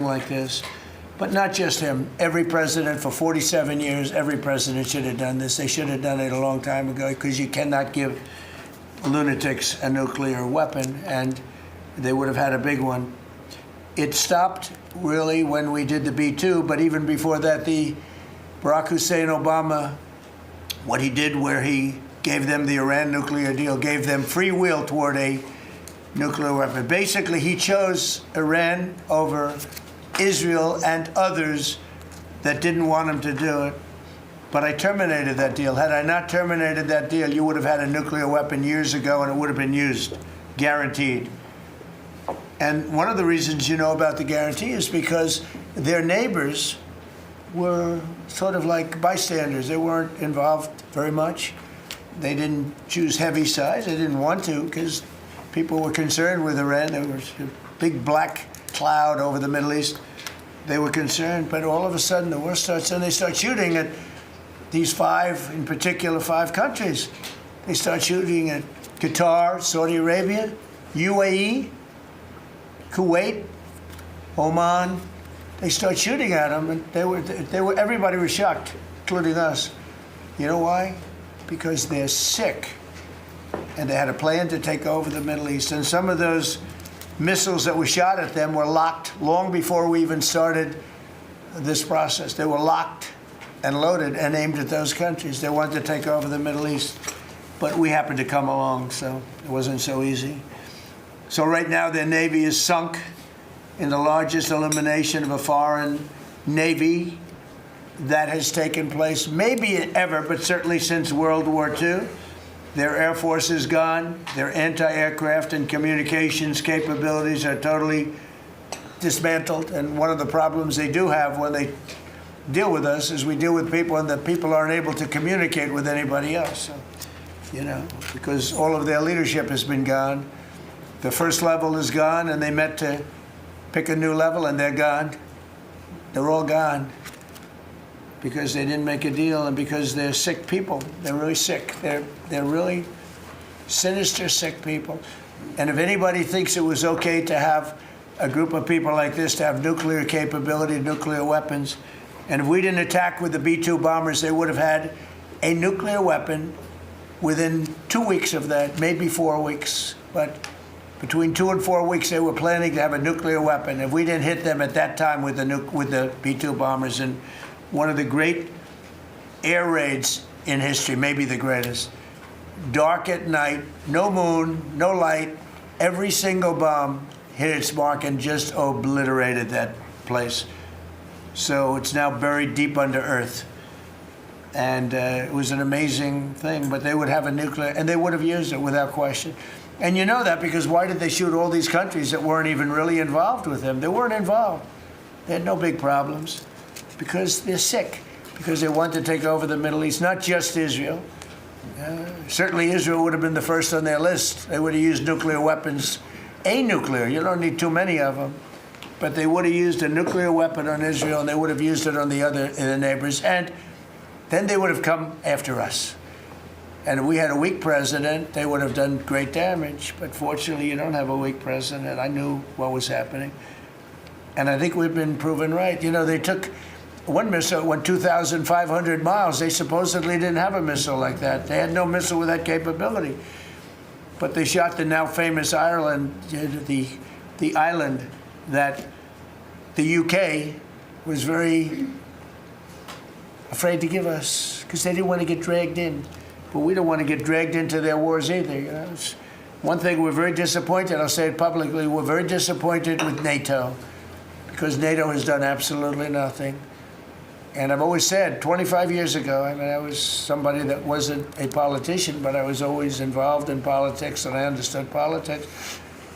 like this. But not just him. Every president for 47 years, every president should have done this. They should have done it a long time ago, because you cannot give lunatics a nuclear weapon, and they would have had a big one. It stopped really when we did the B-2, but even before that, the Barack Hussein Obama, what he did where he gave them the Iran nuclear deal, gave them free will toward a nuclear weapon. Basically, he chose Iran over Israel and others that didn't want him to do it. But I terminated that deal. Had I not terminated that deal, you would have had a nuclear weapon years ago, and it would have been used, guaranteed. And one of the reasons you know about the guarantee is because their neighbors were sort of like bystanders. They weren't involved very much. They didn't choose heavy sides. They didn't want to, because people were concerned with Iran. There was a big black cloud over the Middle East. They were concerned, but all of a sudden the war starts, and they start shooting at these five, in particular, 5 countries. They start shooting at Qatar, Saudi Arabia, UAE, Kuwait, Oman. They start shooting at them, and everybody was shocked, including us. You know why? Because they're sick, and they had a plan to take over the Middle East. And some of those missiles that were shot at them were locked long before we even started this process. They were locked and loaded and aimed at those countries. They wanted to take over the Middle East. But we happened to come along, so it wasn't so easy. So right now their Navy is sunk in the largest elimination of a foreign Navy that has taken place, maybe ever, but certainly since World War II. Their Air Force is gone. Their anti-aircraft and communications capabilities are totally dismantled. And one of the problems they do have when they deal with us is we deal with people, and the people aren't able to communicate with anybody else. So, you know, because all of their leadership has been gone. The first level is gone, and they met to pick a new level, and they're gone. They're all gone because they didn't make a deal, and because they're sick people. They're really sick. They're really sinister, sick people. And if anybody thinks it was okay to have a group of people like this to have nuclear capability, nuclear weapons, and if we didn't attack with the B-2 bombers, they would have had a nuclear weapon within 2 weeks of that, maybe 4 weeks. But between 2 and 4 weeks, they were planning to have a nuclear weapon. If we didn't hit them at that time with the B-2 bombers, and one of the great air raids in history, maybe the greatest. Dark at night, no moon, no light. Every single bomb hit its mark and just obliterated that place. So it's now buried deep under earth. And it was an amazing thing, but they would have a nuclear, and they would have used it without question. And you know that because why did they shoot all these countries that weren't even really involved with them? They weren't involved. They had no big problems. Because they're sick, because they want to take over the Middle East, not just Israel. Certainly Israel would have been the first on their list. They would have used nuclear weapons, a nuclear, you don't need too many of them, but they would have used a nuclear weapon on Israel, and they would have used it on the neighbors, and then they would have come after us. And if we had a weak president, they would have done great damage, but fortunately you don't have a weak president. I knew what was happening, and I think we've been proven right. You know, they took one missile went 2,500 miles. They supposedly didn't have a missile like that. They had no missile with that capability. But they shot the now famous Ireland, the island that the UK was very afraid to give us because they didn't want to get dragged in. But we don't want to get dragged into their wars either. You know? It's one thing we're very disappointed, I'll say it publicly, we're very disappointed with NATO because NATO has done absolutely nothing. And I've always said, 25 years ago, I mean, I was somebody that wasn't a politician, but I was always involved in politics, and I understood politics.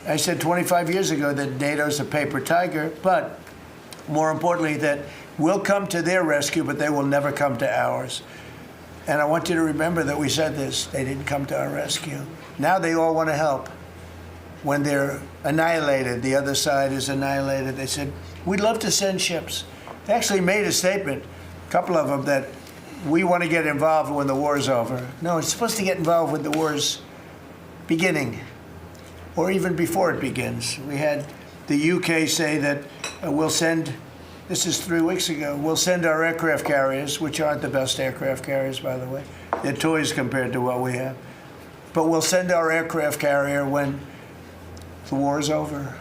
I said 25 years ago that NATO's a paper tiger, but more importantly, that we'll come to their rescue, but they will never come to ours. And I want you to remember that we said this. They didn't come to our rescue. Now they all want to help. When they're annihilated, the other side is annihilated, they said, we'd love to send ships. They actually made a statement, a couple of them, that we want to get involved when the war's over. No, it's supposed to get involved when the war's beginning, or even before it begins. We had the UK say that We'll send, this is 3 weeks ago, we'll send our aircraft carriers, which aren't the best aircraft carriers, by the way. They're toys compared to what we have. But we'll send our aircraft carrier when the war is over.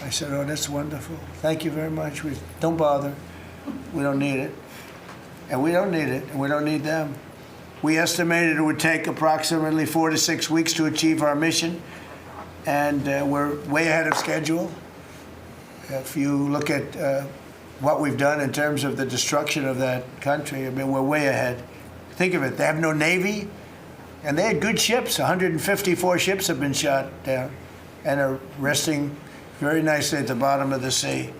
I said, oh, that's wonderful. Thank you very much. Don't bother. We don't need it. And we don't need it, and we don't need them. We estimated it would take approximately 4 to 6 weeks to achieve our mission, and we're way ahead of schedule. If you look at what we've done in terms of the destruction of that country, I mean, we're way ahead. Think of it, they have no Navy, and they had good ships. 154 ships have been shot down and are resting very nicely at the bottom of the sea.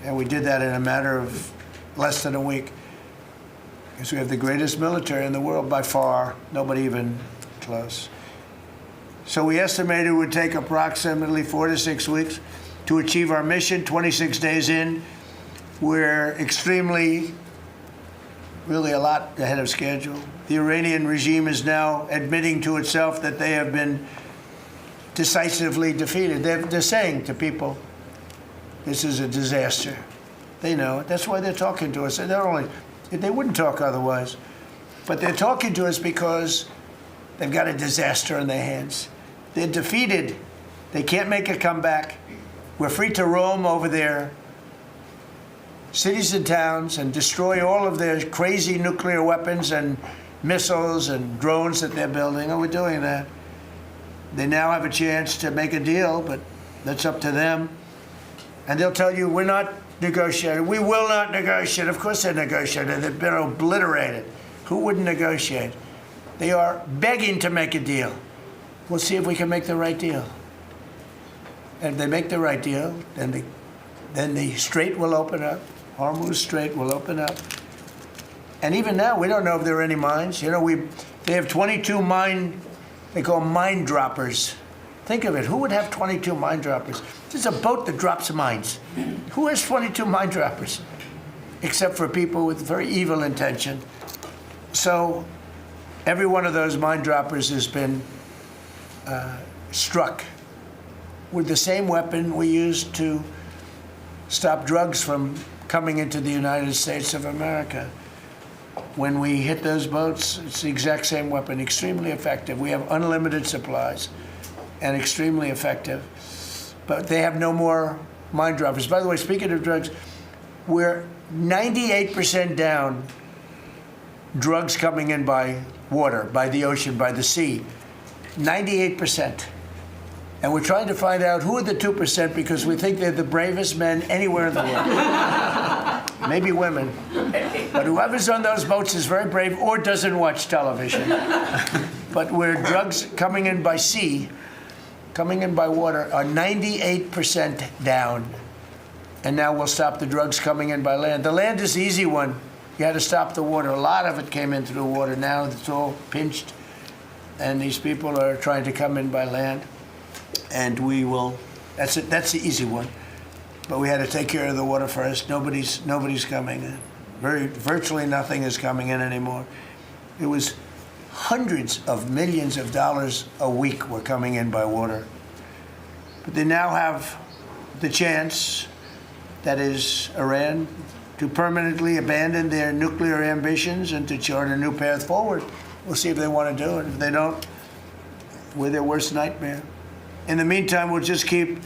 And we did that in a matter of less than a week. Because we have the greatest military in the world by far, nobody even close. So we estimated it would take approximately 4 to 6 weeks to achieve our mission. 26 days in, we're really a lot ahead of schedule. The Iranian regime is now admitting to itself that they have been decisively defeated. They're saying to people, this is a disaster. They know it. That's why they're talking to us. They wouldn't talk otherwise. But they're talking to us because they've got a disaster in their hands. They're defeated. They can't make a comeback. We're free to roam over their cities and towns and destroy all of their crazy nuclear weapons and missiles and drones that they're building. Oh, we're doing that. They now have a chance to make a deal, but that's up to them. And they'll tell you, we're not negotiating. We will not negotiate. Of course they're negotiating. They've been obliterated. Who wouldn't negotiate? They are begging to make a deal. We'll see if we can make the right deal. And if they make the right deal, then the strait will open up. Hormuz Strait will open up. And even now, we don't know if there are any mines. You know, they have 22 they call mine droppers. Think of it. Who would have 22 mine droppers? There's a boat that drops mines. Who has 22 mine droppers? Except for people with very evil intention. So every one of those mine droppers has been struck with the same weapon we used to stop drugs from coming into the United States of America. When we hit those boats, it's the exact same weapon, extremely effective. We have unlimited supplies and extremely effective. But they have no more mine droppers. By the way, speaking of drugs, we're 98% down drugs coming in by water, by the ocean, by the sea. 98%. And we're trying to find out who are the 2% because we think they're the bravest men anywhere in the world. Maybe women. But whoever's on those boats is very brave or doesn't watch television. But where drugs coming in by sea, coming in by water, are 98% down. And now we'll stop the drugs coming in by land. The land is the easy one. You had to stop the water. A lot of it came in through the water. Now it's all pinched. And these people are trying to come in by land. And we will, that's it. That's the easy one. But we had to take care of the water first. Nobody's coming in. Virtually nothing is coming in anymore. It was hundreds of millions of dollars a week were coming in by water. But they now have the chance, that is Iran, to permanently abandon their nuclear ambitions and to chart a new path forward. We'll see if they want to do it. If they don't, we're their worst nightmare. In the meantime, we'll just keep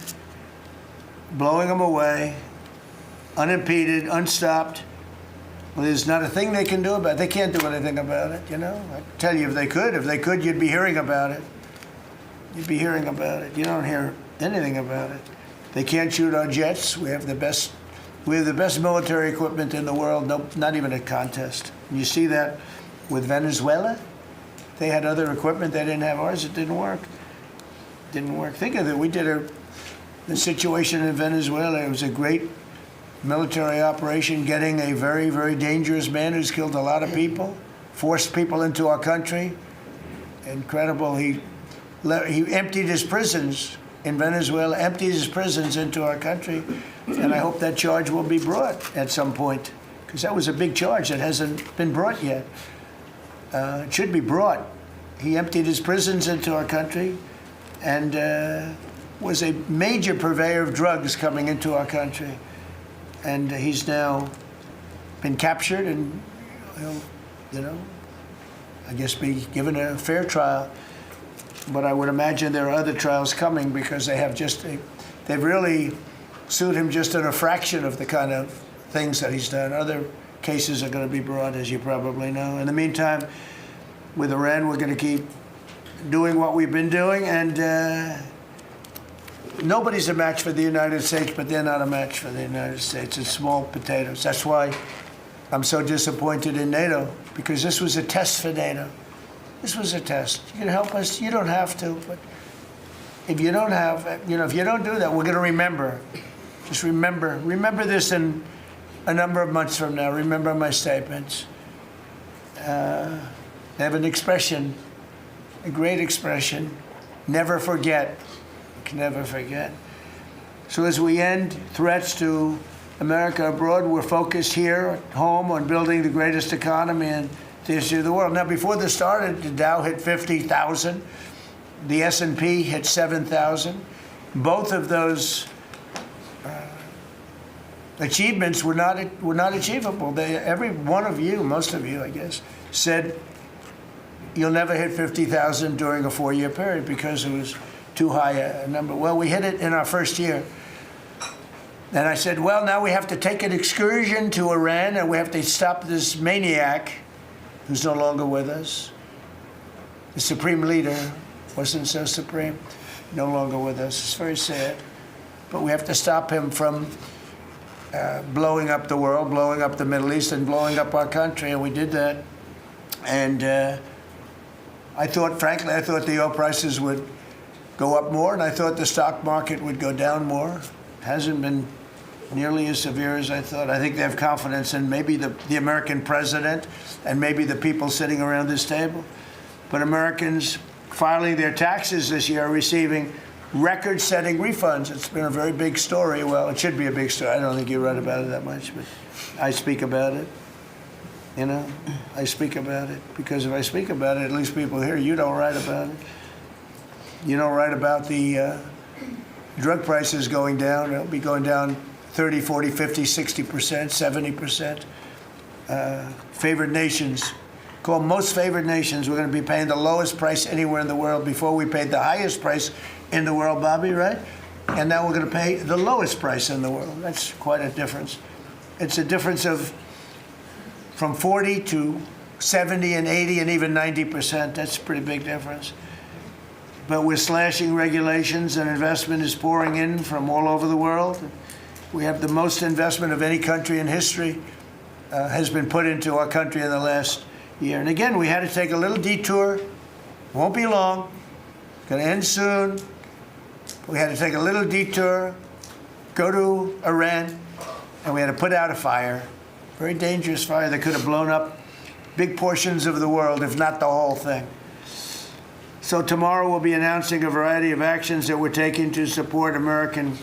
blowing them away, unimpeded, unstopped. Well, there's not a thing they can do about it. They can't do anything about it, you know. I tell you, if they could, you'd be hearing about it. You'd be hearing about it. You don't hear anything about it. They can't shoot our jets. We have the best military equipment in the world. No, not even a contest. And you see that with Venezuela. They had other equipment. They didn't have ours. It didn't work. Didn't work. Think of it. We did the situation in Venezuela. It was a great military operation, getting a very, very dangerous man who's killed a lot of people, forced people into our country. Incredible. He emptied his prisons in Venezuela, emptied his prisons into our country, and I hope that charge will be brought at some point, because that was a big charge that hasn't been brought yet. It should be brought. He emptied his prisons into our country and was a major purveyor of drugs coming into our country. and he's now been captured, and he'll, I guess be given a fair trial. But I would imagine there are other trials coming, because they've really sued him just in a fraction of the kind of things that he's done. Other cases are going to be brought, as you probably know. In the meantime, with Iran, we're going to keep doing what we've been doing, and nobody's a match for the United States, but they're not a match for the United States. It's small potatoes. That's why I'm so disappointed in NATO, because this was a test for NATO. This was a test. You can help us. You don't have to, but if you don't if you don't do that, we're going to remember. Just remember this in a number of months from now. Remember my statements. They have an expression, a great expression: never forget. Never forget. So as we end threats to America abroad, we're focused here at home on building the greatest economy in the history of the world. Now, before this started, the Dow hit 50,000. The S&P hit 7,000. Both of those achievements were not achievable. Every one of you, most of you, I guess, said you'll never hit 50,000 during a 4-year period because it was too high a number. Well, we hit it in our first year. And I said, well, now we have to take an excursion to Iran, and we have to stop this maniac who's no longer with us. The supreme leader wasn't so supreme, no longer with us. It's very sad. But we have to stop him from blowing up the world, blowing up the Middle East, and blowing up our country, and we did that. And frankly, I thought the oil prices would go up more, and I thought the stock market would go down more. It hasn't been nearly as severe as I thought. I think they have confidence in maybe the American president and maybe the people sitting around this table. But Americans filing their taxes this year are receiving record-setting refunds. It's been a very big story. Well, it should be a big story. I don't think you write about it that much, but I speak about it. I speak about it because if I speak about it, at least people hear. You don't write about it. You don't write about the drug prices going down. It'll be going down 30, 40, 50, 60%, 70%. Favored nations, called most favored nations, we're going to be paying the lowest price anywhere in the world. Before we paid the highest price in the world, Bobby, right? And now we're going to pay the lowest price in the world. That's quite a difference. It's a difference of from 40 to 70 and 80 and even 90%. That's a pretty big difference. But we're slashing regulations, and investment is pouring in from all over the world. We have the most investment of any country in history has been put into our country in the last year. And again, we had to take a little detour. Won't be long. Going to end soon. We had to take a little detour, go to Iran, and we had to put out a fire. Very dangerous fire that could have blown up big portions of the world, if not the whole thing. So tomorrow we'll be announcing a variety of actions that we're taking to support American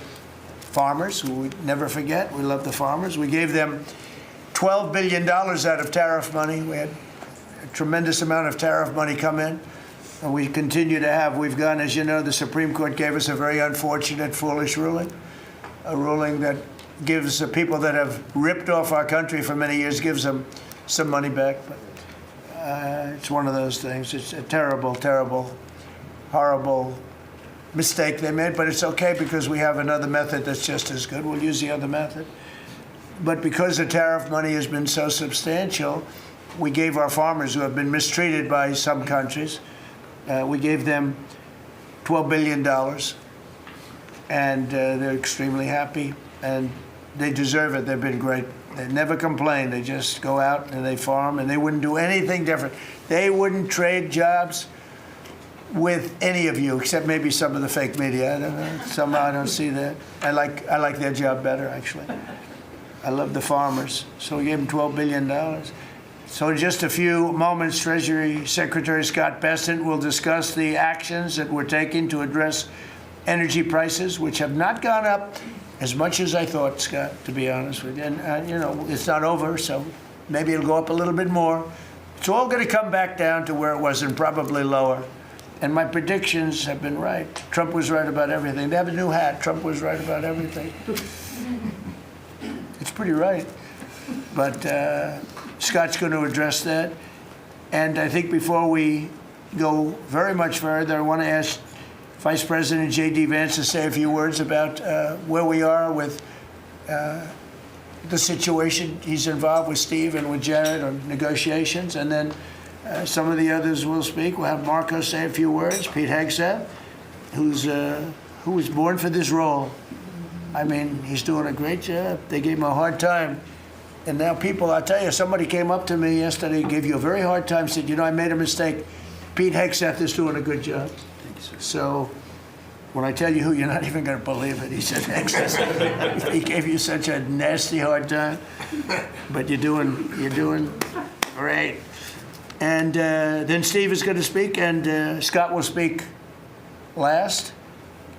farmers, who we never forget. We love the farmers. We gave them $12 billion out of tariff money. We had a tremendous amount of tariff money come in, and we continue to have. We've gone, as you know, the Supreme Court gave us a very unfortunate, foolish ruling, a ruling that gives the people that have ripped off our country for many years, gives them some money back. But it's one of those things. It's a terrible, terrible, horrible mistake they made, but it's okay because we have another method that's just as good. We'll use the other method. But because the tariff money has been so substantial, we gave our farmers, who have been mistreated by some countries, we gave them $12 billion, and they're extremely happy, and they deserve it. They've been great. They never complain. They just go out and they farm, and they wouldn't do anything different. They wouldn't trade jobs with any of you, except maybe some of the fake media. I don't know. Somehow I don't see that. I like their job better, actually. I love the farmers. So we gave them $12 billion. So in just a few moments, Treasury Secretary Scott Bessent will discuss the actions that we're taking to address energy prices, which have not gone up as much as I thought, Scott, to be honest with you. And, it's not over, so maybe it'll go up a little bit more. It's all going to come back down to where it was, and probably lower. And my predictions have been right. Trump was right about everything. They have a new hat. Trump was right about everything. It's pretty right. But Scott's going to address that. And I think before we go very much further, I want to ask Vice President J.D. Vance to say a few words about where we are with the situation he's involved with Steve and with Jared on negotiations. And then some of the others will speak. We'll have Marco say a few words. Pete Hegseth, who was born for this role. I mean, he's doing a great job. They gave him a hard time. And now people, I'll tell you, somebody came up to me yesterday, gave you a very hard time, said, you know, I made a mistake. Pete Hegseth is doing a good job. Thank you, sir. So when I tell you who, you're not even going to believe it. He said Hegseth. He gave you such a nasty hard time. But you're doing great. And then Steve is going to speak, and Scott will speak last.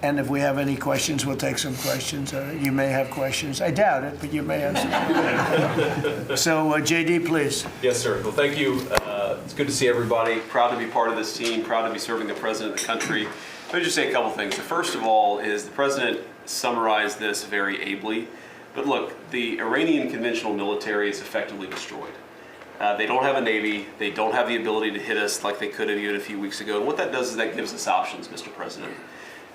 And if we have any questions, we'll take some questions. You may have questions. I doubt it, but you may have some. So, JD, please. Yes, sir. Well, thank you. It's good to see everybody. Proud to be part of this team. Proud to be serving the president of the country. Let me just say a couple things. The first of all is the president summarized this very ably. But look, the Iranian conventional military is effectively destroyed. They don't have a navy. They don't have the ability to hit us like they could have even a few weeks ago. And what that does is that gives us options, Mr. President.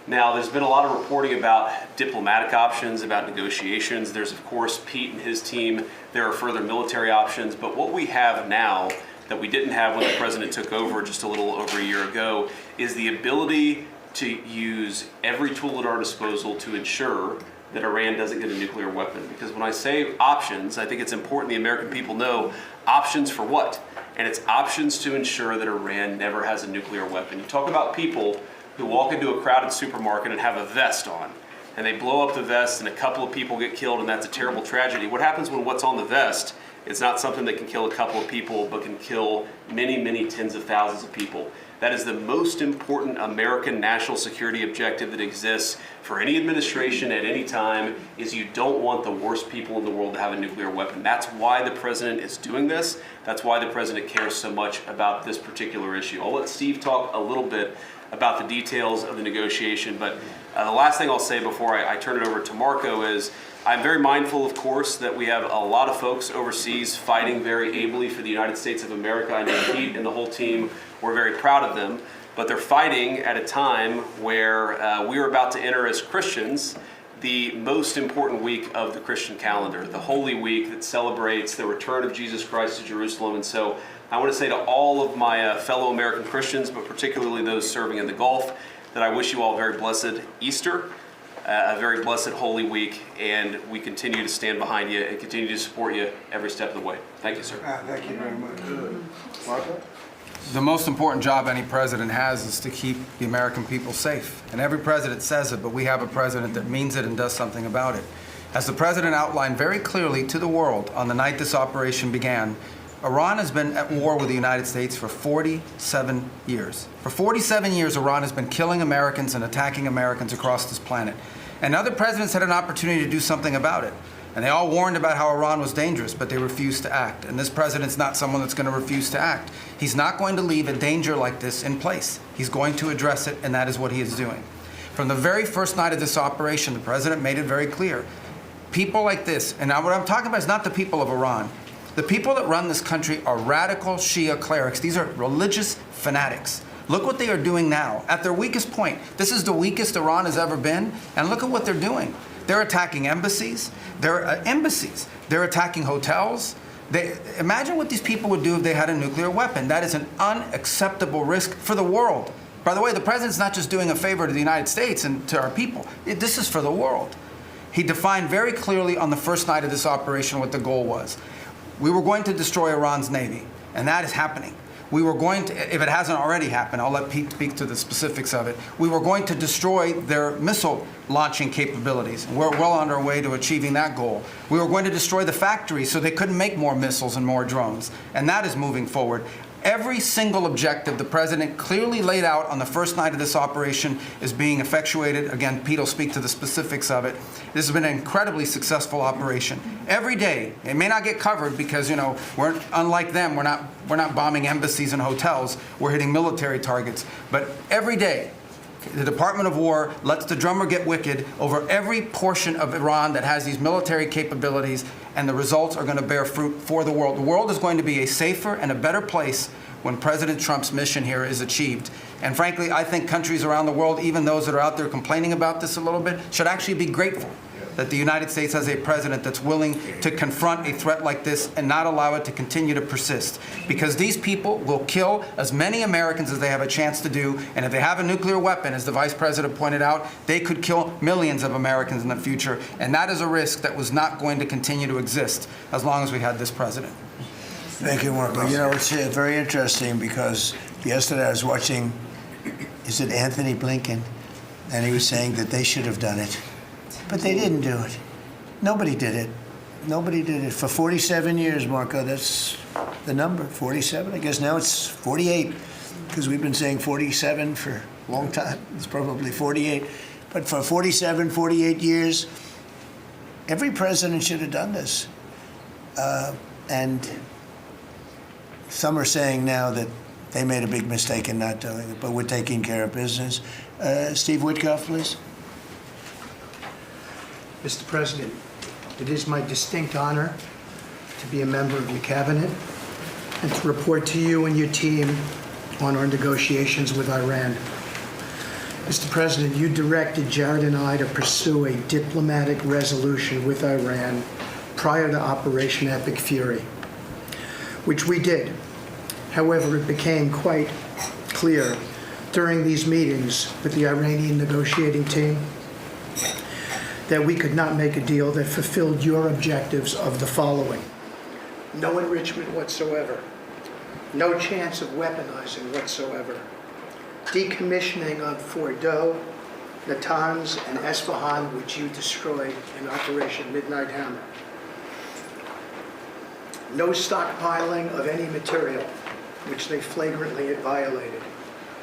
Now, there's been a lot of reporting about diplomatic options, about negotiations. There's, of course, Pete and his team. There are further military options. But what we have now that we didn't have when the president took over just a little over a year ago is the ability to use every tool at our disposal to ensure that Iran doesn't get a nuclear weapon. Because when I say options, I think it's important the American people know options for what? And it's options to ensure that Iran never has a nuclear weapon. You talk about people who walk into a crowded supermarket and have a vest on, and they blow up the vest and a couple of people get killed, and that's a terrible tragedy. What happens when what's on the vest is not something that can kill a couple of people, but can kill many, many tens of thousands of people? That is the most important American national security objective that exists for any administration at any time, is you don't want the worst people in the world to have a nuclear weapon. That's why the president is doing this. That's why the president cares so much about this particular issue. I'll let Steve talk a little bit about the details of the negotiation, but the last thing I'll say before I turn it over to Marco is I'm very mindful, of course, that we have a lot of folks overseas fighting very ably for the United States of America. I know Pete and the whole team, we're very proud of them, but they're fighting at a time where we are about to enter as Christians the most important week of the Christian calendar, the Holy Week that celebrates the return of Jesus Christ to Jerusalem. And so I want to say to all of my fellow American Christians, but particularly those serving in the Gulf, that I wish you all a very blessed Easter, a very blessed Holy Week, and we continue to stand behind you and continue to support you every step of the way. Thank you, sir. Thank you very much. Marco? The most important job any president has is to keep the American people safe. And every president says it, but we have a president that means it and does something about it. As the president outlined very clearly to the world on the night this operation began, Iran has been at war with the United States for 47 years. For 47 years, Iran has been killing Americans and attacking Americans across this planet. And other presidents had an opportunity to do something about it. And they all warned about how Iran was dangerous, but they refused to act. And this president's not someone that's going to refuse to act. He's not going to leave a danger like this in place. He's going to address it, and that is what he is doing. From the very first night of this operation, the president made it very clear. People like this, and now what I'm talking about is not the people of Iran. The people that run this country are radical Shia clerics. These are religious fanatics. Look what they are doing now. At their weakest point, this is the weakest Iran has ever been, and look at what they're doing. They're attacking embassies. They're attacking hotels. Imagine what these people would do if they had a nuclear weapon. That is an unacceptable risk for the world. By the way, the president's not just doing a favor to the United States and to our people. This is for the world. He defined very clearly on the first night of this operation what the goal was. We were going to destroy Iran's navy, and that is happening. We were going to, if it hasn't already happened, I'll let Pete speak to the specifics of it. We were going to destroy their missile launching capabilities. We're well on our way to achieving that goal. We were going to destroy the factories so they couldn't make more missiles and more drones. And that is moving forward. Every single objective the president clearly laid out on the first night of this operation is being effectuated. Again, Pete will speak to the specifics of it. This has been an incredibly successful operation. Every day, it may not get covered because, you know, we're unlike them. We're not bombing embassies and hotels. We're hitting military targets. But every day, the Department of War lets the drummer get wicked over every portion of Iran that has these military capabilities, and the results are going to bear fruit for the world. The world is going to be a safer and a better place when President Trump's mission here is achieved. And frankly, I think countries around the world, even those that are out there complaining about this a little bit, should actually be grateful that the United States has a president that's willing to confront a threat like this and not allow it to continue to persist. Because these people will kill as many Americans as they have a chance to do, and if they have a nuclear weapon, as the Vice President pointed out, they could kill millions of Americans in the future, and that is a risk that was not going to continue to exist as long as we had this president. Thank you, Marco. You know, it's very interesting because yesterday I was watching, is it Anthony Blinken? And he was saying that they should have done it. But they didn't do it. Nobody did it. Nobody did it. For 47 years, Marco, that's the number, 47. I guess now it's 48, because we've been saying 47 for a long time. It's probably 48. But for 47, 48 years, every president should have done this. And some are saying now that they made a big mistake in not doing it, but we're taking care of business. Steve Witkoff, please. Mr. President, it is my distinct honor to be a member of your cabinet and to report to you and your team on our negotiations with Iran. Mr. President, you directed Jared and I to pursue a diplomatic resolution with Iran prior to Operation Epic Fury, which we did. However, it became quite clear during these meetings with the Iranian negotiating team that we could not make a deal that fulfilled your objectives of the following: no enrichment whatsoever, no chance of weaponizing whatsoever, decommissioning of Fordo, Natanz, and Esfahan, which you destroyed in Operation Midnight Hammer, no stockpiling of any material, which they flagrantly violated,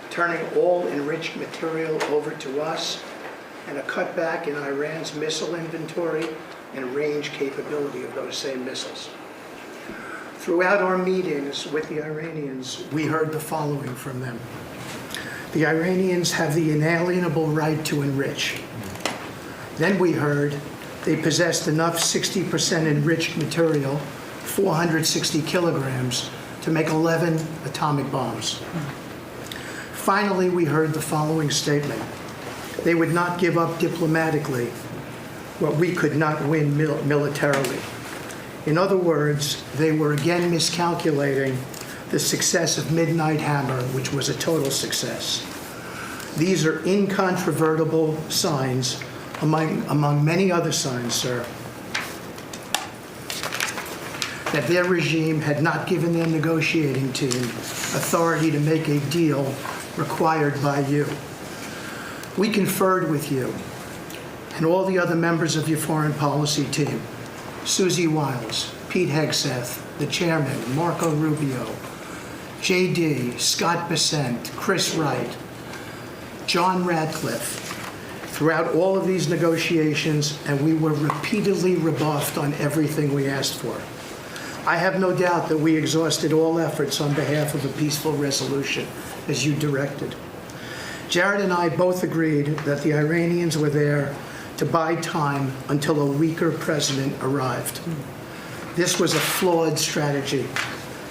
turning all enriched material over to us, and a cutback in Iran's missile inventory and range capability of those same missiles. Throughout our meetings with the Iranians, we heard the following from them. The Iranians have the inalienable right to enrich. Then we heard they possessed enough 60% enriched material, 460 kilograms, to make 11 atomic bombs. Finally, we heard the following statement. They would not give up diplomatically what we could not win militarily. In other words, they were again miscalculating the success of Midnight Hammer, which was a total success. These are incontrovertible signs, among many other signs, sir, that their regime had not given their negotiating team authority to make a deal required by you. We conferred with you and all the other members of your foreign policy team, Susie Wiles, Pete Hegseth, the chairman, Marco Rubio, JD, Scott Bessent, Chris Wright, John Radcliffe, throughout all of these negotiations, and we were repeatedly rebuffed on everything we asked for. I have no doubt that we exhausted all efforts on behalf of a peaceful resolution, as you directed. Jared and I both agreed that the Iranians were there to buy time until a weaker president arrived. This was a flawed strategy,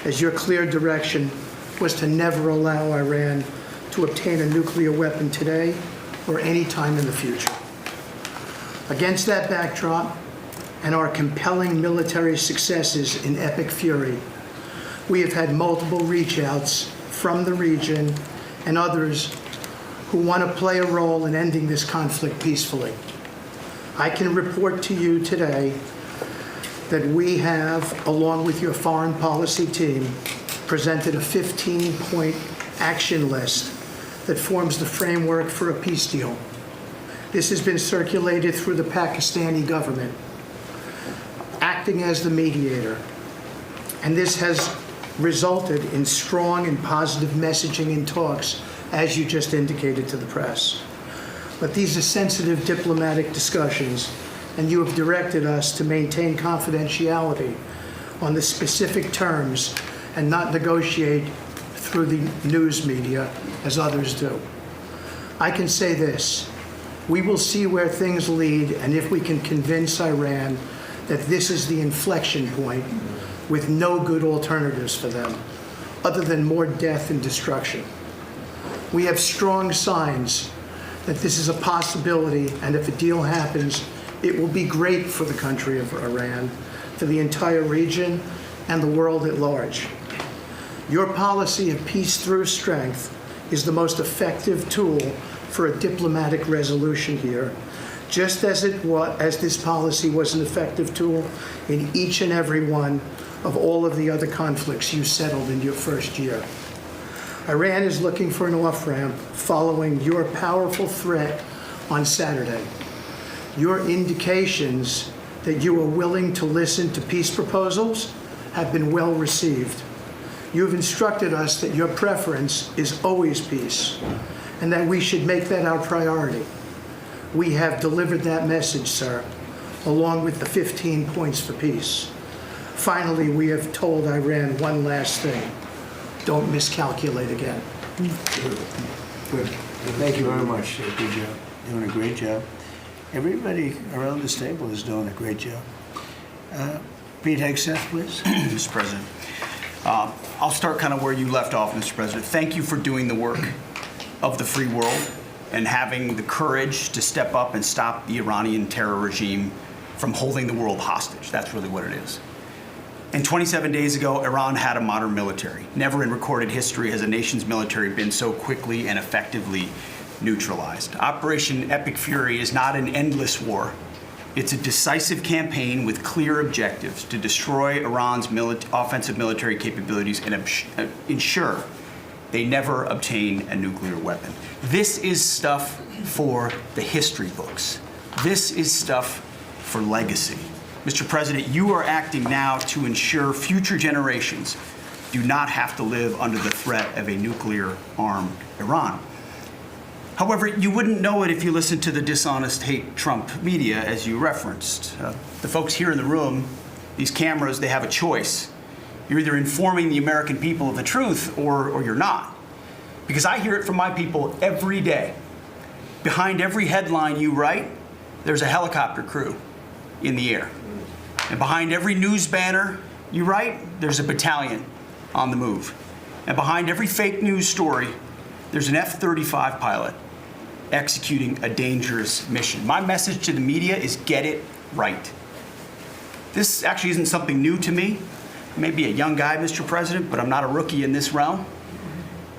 as your clear direction was to never allow Iran to obtain a nuclear weapon today or any time in the future. Against that backdrop and our compelling military successes in Epic Fury, we have had multiple reach-outs from the region and others who want to play a role in ending this conflict peacefully. I can report to you today that we have, along with your foreign policy team, presented a 15-point action list that forms the framework for a peace deal. This has been circulated through the Pakistani government, acting as the mediator. And this has resulted in strong and positive messaging in talks, as you just indicated to the press. But these are sensitive diplomatic discussions, and you have directed us to maintain confidentiality on the specific terms and not negotiate through the news media as others do. I can say this: we will see where things lead, and if we can convince Iran that this is the inflection point with no good alternatives for them, other than more death and destruction. We have strong signs that this is a possibility, and if a deal happens, it will be great for the country of Iran, for the entire region, and the world at large. Your policy of peace through strength is the most effective tool for a diplomatic resolution here, just as this policy was an effective tool in each and every one of all of the other conflicts you settled in your first year. Iran is looking for an off-ramp following your powerful threat on Saturday. Your indications that you are willing to listen to peace proposals have been well received. You have instructed us that your preference is always peace, and that we should make that our priority. We have delivered that message, sir, along with the 15 points for peace. Finally, we have told Iran one last thing. Don't miscalculate again. Good. Thank you very much. Good job. Doing a great job. Everybody around this table is doing a great job. Pete Hegseth, please. Mr. President. I'll start kind of where you left off, Mr. President. Thank you for doing the work of the free world and having the courage to step up and stop the Iranian terror regime from holding the world hostage. That's really what it is. And 27 days ago, Iran had a modern military. Never in recorded history has a nation's military been so quickly and effectively neutralized. Operation Epic Fury is not an endless war. It's a decisive campaign with clear objectives to destroy Iran's offensive military capabilities and ensure they never obtain a nuclear weapon. This is stuff for the history books. This is stuff for legacy. Mr. President, you are acting now to ensure future generations do not have to live under the threat of a nuclear-armed Iran. However, you wouldn't know it if you listened to the dishonest hate Trump media, as you referenced. The folks here in the room, these cameras, they have a choice. You're either informing the American people of the truth or you're not. Because I hear it from my people every day. Behind every headline you write, there's a helicopter crew in the air. And behind every news banner you write, there's a battalion on the move. And behind every fake news story, there's an F-35 pilot executing a dangerous mission. My message to the media is get it right. This actually isn't something new to me. I may be a young guy, Mr. President, but I'm not a rookie in this realm.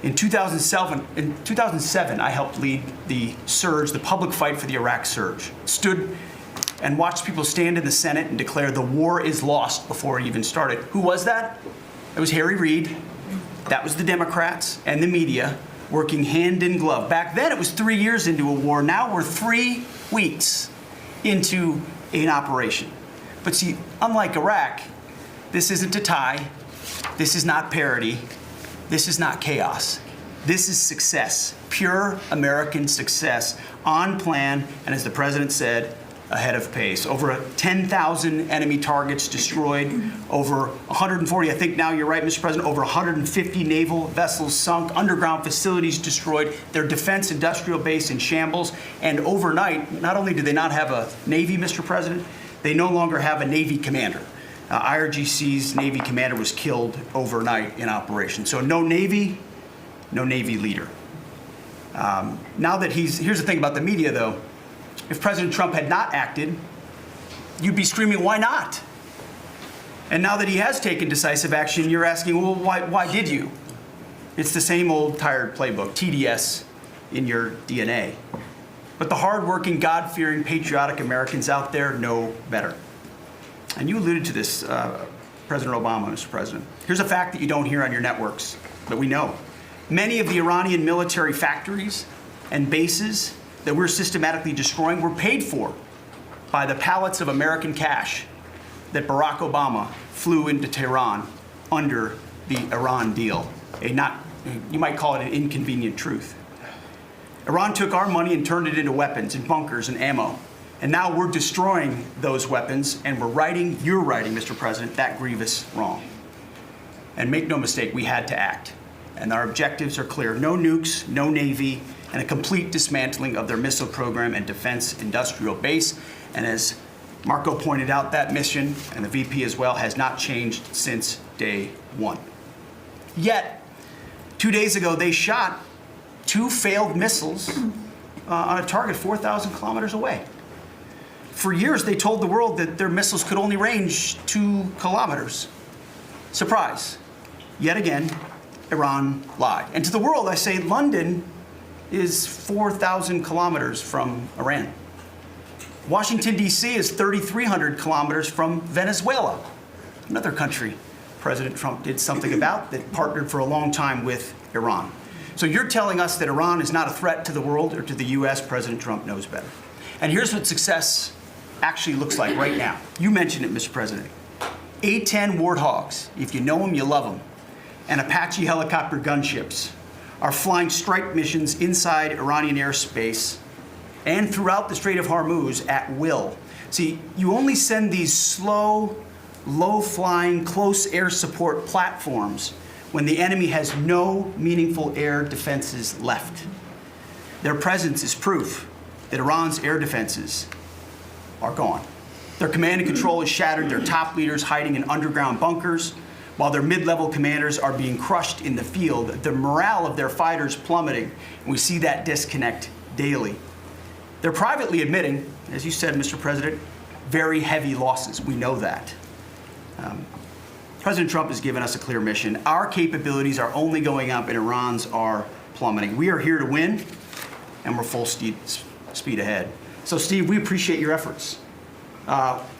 In 2007, I helped lead the surge, the public fight for the Iraq surge. Stood and watched people stand in the Senate and declare the war is lost before it even started. Who was that? It was Harry Reid. That was the Democrats and the media working hand in glove. Back then, it was 3 years into a war. Now we're 3 weeks into an operation. But see, unlike Iraq, this isn't a tie. This is not parity. This is not chaos. This is success, pure American success, on plan, and as the president said, ahead of pace. Over 10,000 enemy targets destroyed, over 140, I think now you're right, Mr. President, over 150 naval vessels sunk, underground facilities destroyed, their defense industrial base in shambles, and overnight, not only do they not have a Navy, Mr. President, they no longer have a Navy commander. IRGC's Navy commander was killed overnight in operation. So no Navy leader. Now that here's the thing about the media though, if President Trump had not acted, you'd be screaming, why not? And now that he has taken decisive action, you're asking, well, why did you? It's the same old tired playbook, TDS in your DNA. But the hardworking, God-fearing, patriotic Americans out there know better. And you alluded to this, President Obama, Mr. President. Here's a fact that you don't hear on your networks, but we know. Many of the Iranian military factories and bases that we're systematically destroying were paid for by the pallets of American cash that Barack Obama flew into Tehran under the Iran deal. You might call it an inconvenient truth. Iran took our money and turned it into weapons and bunkers and ammo. And now we're destroying those weapons and you're righting, Mr. President, that grievous wrong. And make no mistake, we had to act. And our objectives are clear. No nukes, no Navy, and a complete dismantling of their missile program and defense industrial base. And as Marco pointed out that mission, and the VP as well, has not changed since day one. Yet, 2 days ago, they shot 2 failed missiles on a target 4,000 kilometers away. For years, they told the world that their missiles could only range 2 kilometers. Surprise. Yet again, Iran lied. And to the world, I say London is 4,000 kilometers from Iran. Washington, D.C. is 3,300 kilometers from Venezuela, another country President Trump did something about that partnered for a long time with Iran. So you're telling us that Iran is not a threat to the world or to the U.S. President Trump knows better. And here's what success actually looks like right now. You mentioned it, Mr. President. A-10 Warthogs, if you know them, you love them, and Apache helicopter gunships are flying strike missions inside Iranian airspace and throughout the Strait of Hormuz at will. See, you only send these slow, low-flying, close air support platforms when the enemy has no meaningful air defenses left. Their presence is proof that Iran's air defenses are gone. Their command and control is shattered, their top leaders hiding in underground bunkers, while their mid-level commanders are being crushed in the field, the morale of their fighters plummeting, and we see that disconnect daily. They're privately admitting, as you said, Mr. President, very heavy losses. We know that. President Trump has given us a clear mission. Our capabilities are only going up and Iran's are plummeting. We are here to win, and we're full speed ahead. So, Steve, we appreciate your efforts.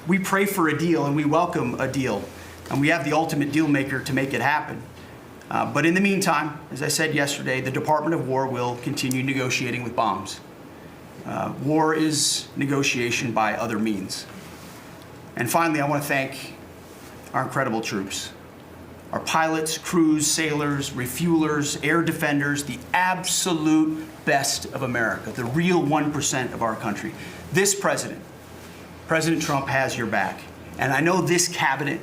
We pray for a deal, and we welcome a deal. And we have the ultimate deal maker to make it happen. But in the meantime, as I said yesterday, the Department of War will continue negotiating with bombs. War is negotiation by other means. And finally, I want to thank our incredible troops, our pilots, crews, sailors, refuelers, air defenders, the absolute best of America, the real 1% of our country. This president, President Trump, has your back. And I know this cabinet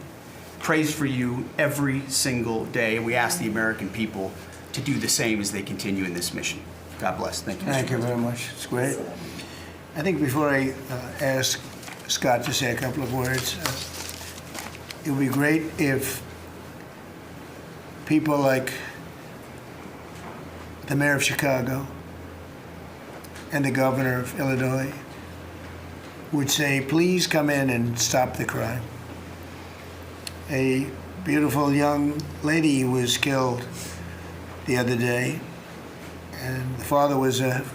prays for you every single day, and we ask the American people to do the same as they continue in this mission. God bless. Thank you. Thank you very much. It's great. I think before I ask Scott to say a couple of words, it would be great if people like the mayor of Chicago and the governor of Illinois would say, please come in and stop the crime. A beautiful young lady was killed the other day, and the father was a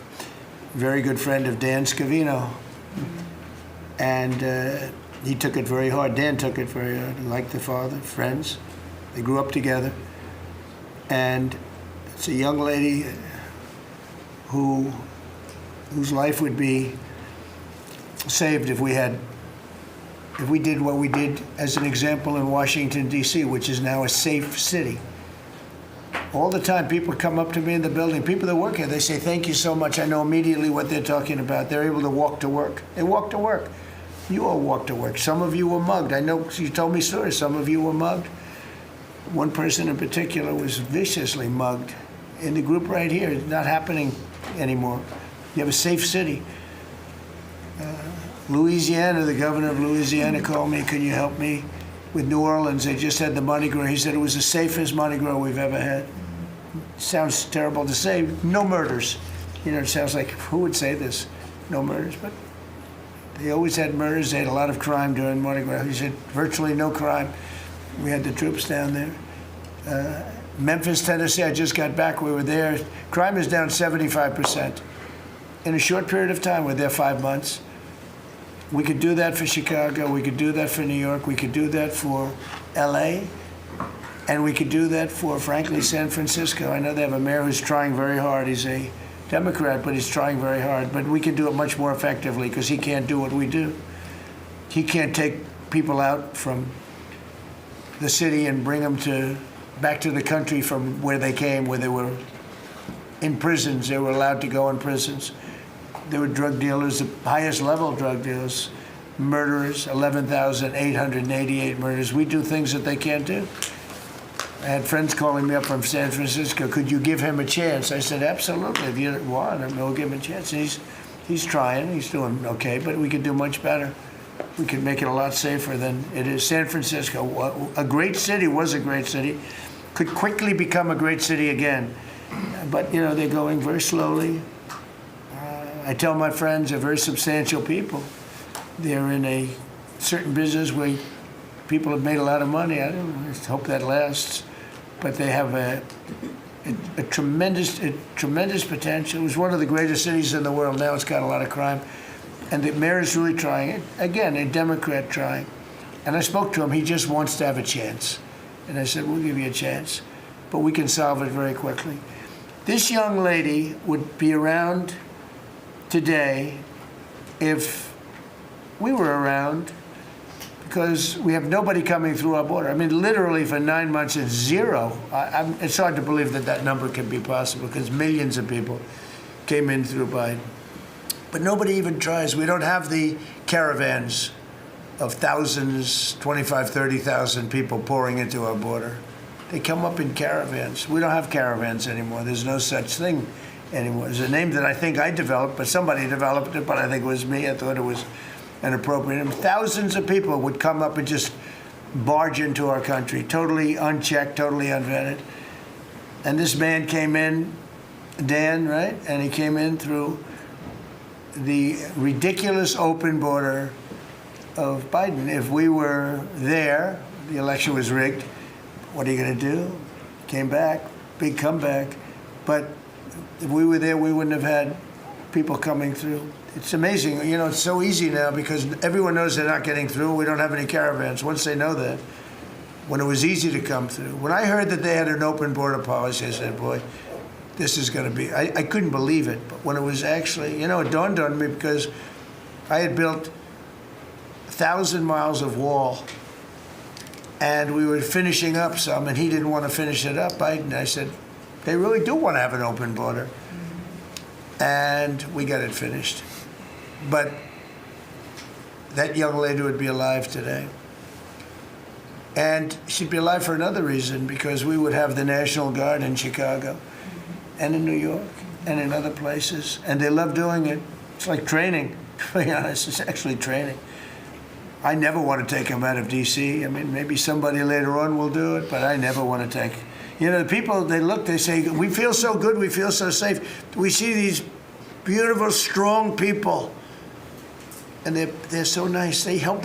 very good friend of Dan Scavino, and he took it very hard. Dan took it very hard, like the father, friends. They grew up together, and it's a young lady whose life would be saved if we did what we did as an example in Washington, D.C., which is now a safe city. All the time, people come up to me in the building, people that work here, they say, thank you so much. I know immediately what they're talking about. They're able to walk to work. They walk to work. You all walk to work. Some of you were mugged. I know you told me stories. Some of you were mugged. One person in particular was viciously mugged in the group right here. It's not happening anymore. You have a safe city. Louisiana, the governor of Louisiana called me, can you help me with New Orleans? They just had the Mardi Gras. He said it was the safest Mardi Gras we've ever had. Sounds terrible to say. No murders. You know, it sounds like, who would say this? No murders, but they always had murders. They had a lot of crime during Mardi Gras. He said virtually no crime. We had the troops down there. Memphis, Tennessee, I just got back. We were there. Crime is down 75%. In a short period of time, we're there 5 months. We could do that for Chicago. We could do that for New York. We could do that for LA. And we could do that for, frankly, San Francisco. I know they have a mayor who's trying very hard. He's a Democrat, but he's trying very hard. But we can do it much more effectively because he can't do what we do. He can't take people out from the city and bring them back to the country from where they came, where they were in prisons. They were allowed to go in prisons. There were drug dealers, the highest level drug dealers, murderers, 11,888 murders. We do things that they can't do. I had friends calling me up from San Francisco. Could you give him a chance? I said, absolutely. If you want him, we'll give him a chance. And he's trying. He's doing okay, but we could do much better. we could make it a lot safer than it is. San Francisco, a great city, was a great city, could quickly become a great city again. But, you know, they're going very slowly. I tell my friends, they're very substantial people. They're in a certain business where people have made a lot of money. I hope that lasts. But they have a tremendous potential. It was one of the greatest cities in the world. Now it's got a lot of crime. And the mayor is really trying. Again, a Democrat trying. And I spoke to him. He just wants to have a chance. And I said, we'll give you a chance. But we can solve it very quickly. This young lady would be around today if we were around, because we have nobody coming through our border. I mean, literally for 9 months, it's zero. It's hard to believe that that number can be possible, because millions of people came in through Biden. But nobody even tries. We don't have the caravans of thousands, 25, 30,000 people pouring into our border. They come up in caravans. We don't have caravans anymore. There's no such thing anymore. There's a name that I think I developed, but somebody developed it, but I think it was me. I thought it was an appropriate name. Thousands of people would come up and just barge into our country, totally unchecked, totally unvetted. And this man came in, Dan, right? And he came in through the ridiculous open border of Biden. If we were there, the election was rigged. What are you going to do? Came back, big comeback. But if we were there, we wouldn't have had people coming through. It's amazing. You know, it's so easy now because everyone knows they're not getting through. We don't have any caravans. Once they know that, when it was easy to come through. When I heard that they had an open border policy, I said, boy, this is going to be, I couldn't believe it. But when it was actually, you know, it dawned on me because I had built 1,000 miles of wall, and we were finishing up some, and he didn't want to finish it up. I said, they really do want to have an open border. And we got it finished. But that young lady would be alive today. And she'd be alive for another reason, because we would have the National Guard in Chicago and in New York and in other places. And they love doing it. It's like training, to be honest. It's actually training. I never want to take them out of D.C. I mean, maybe somebody later on will do it, but I never want to take. You know, the people, they look, they say, we feel so good, we feel so safe. We see these beautiful, strong people, and they're so nice. They help.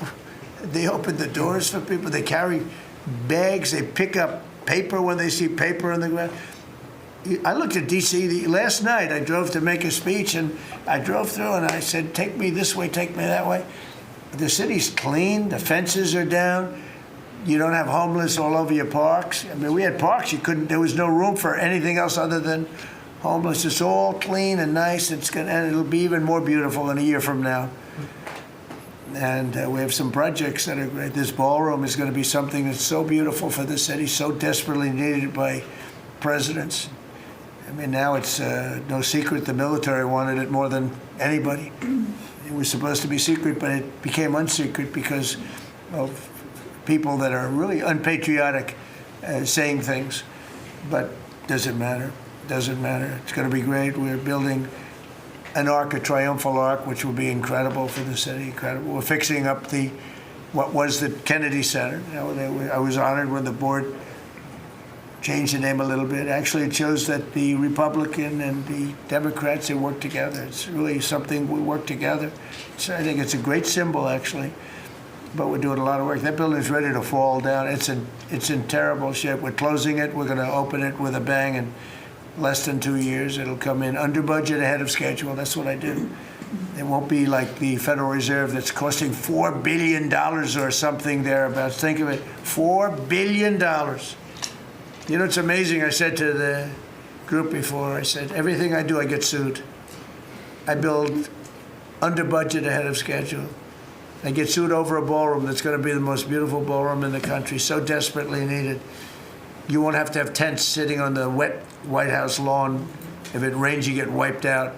They open the doors for people. They carry bags. They pick up paper when they see paper on the ground. I looked at D.C. last night. I drove to make a speech, and I drove through, and I said, take me this way, take me that way. The city's clean. The fences are down. You don't have homeless all over your parks. I mean, we had parks. There was no room for anything else other than homeless. It's all clean and nice. And it'll be even more beautiful in a year from now. And we have some projects that are great. This ballroom is going to be something that's so beautiful for the city, so desperately needed by presidents. I mean, now it's no secret the military wanted it more than anybody. It was supposed to be secret, but it became unsecret because of people that are really unpatriotic saying things. But doesn't matter. Doesn't matter. It's going to be great. We're building an arc, a triumphal arc, which will be incredible for the city. Incredible. We're fixing up what was the Kennedy Center. You know, I was honored when the board changed the name a little bit. Actually, it shows that the Republican and the Democrats, they work together. It's really something we work together. So I think it's a great symbol, actually. But we're doing a lot of work. That building is ready to fall down. It's in terrible shape. We're closing it. We're going to open it with a bang in less than 2 years. It'll come in under budget, ahead of schedule. That's what I do. It won't be like the Federal Reserve that's costing $4 billion or something thereabouts. Think of it, $4 billion. You know, it's amazing. I said to the group before, I said, everything I do, I get sued. I build under budget, ahead of schedule. I get sued over a ballroom that's going to be the most beautiful ballroom in the country, so desperately needed. You won't have to have tents sitting on the wet White House lawn. If it rains, you get wiped out,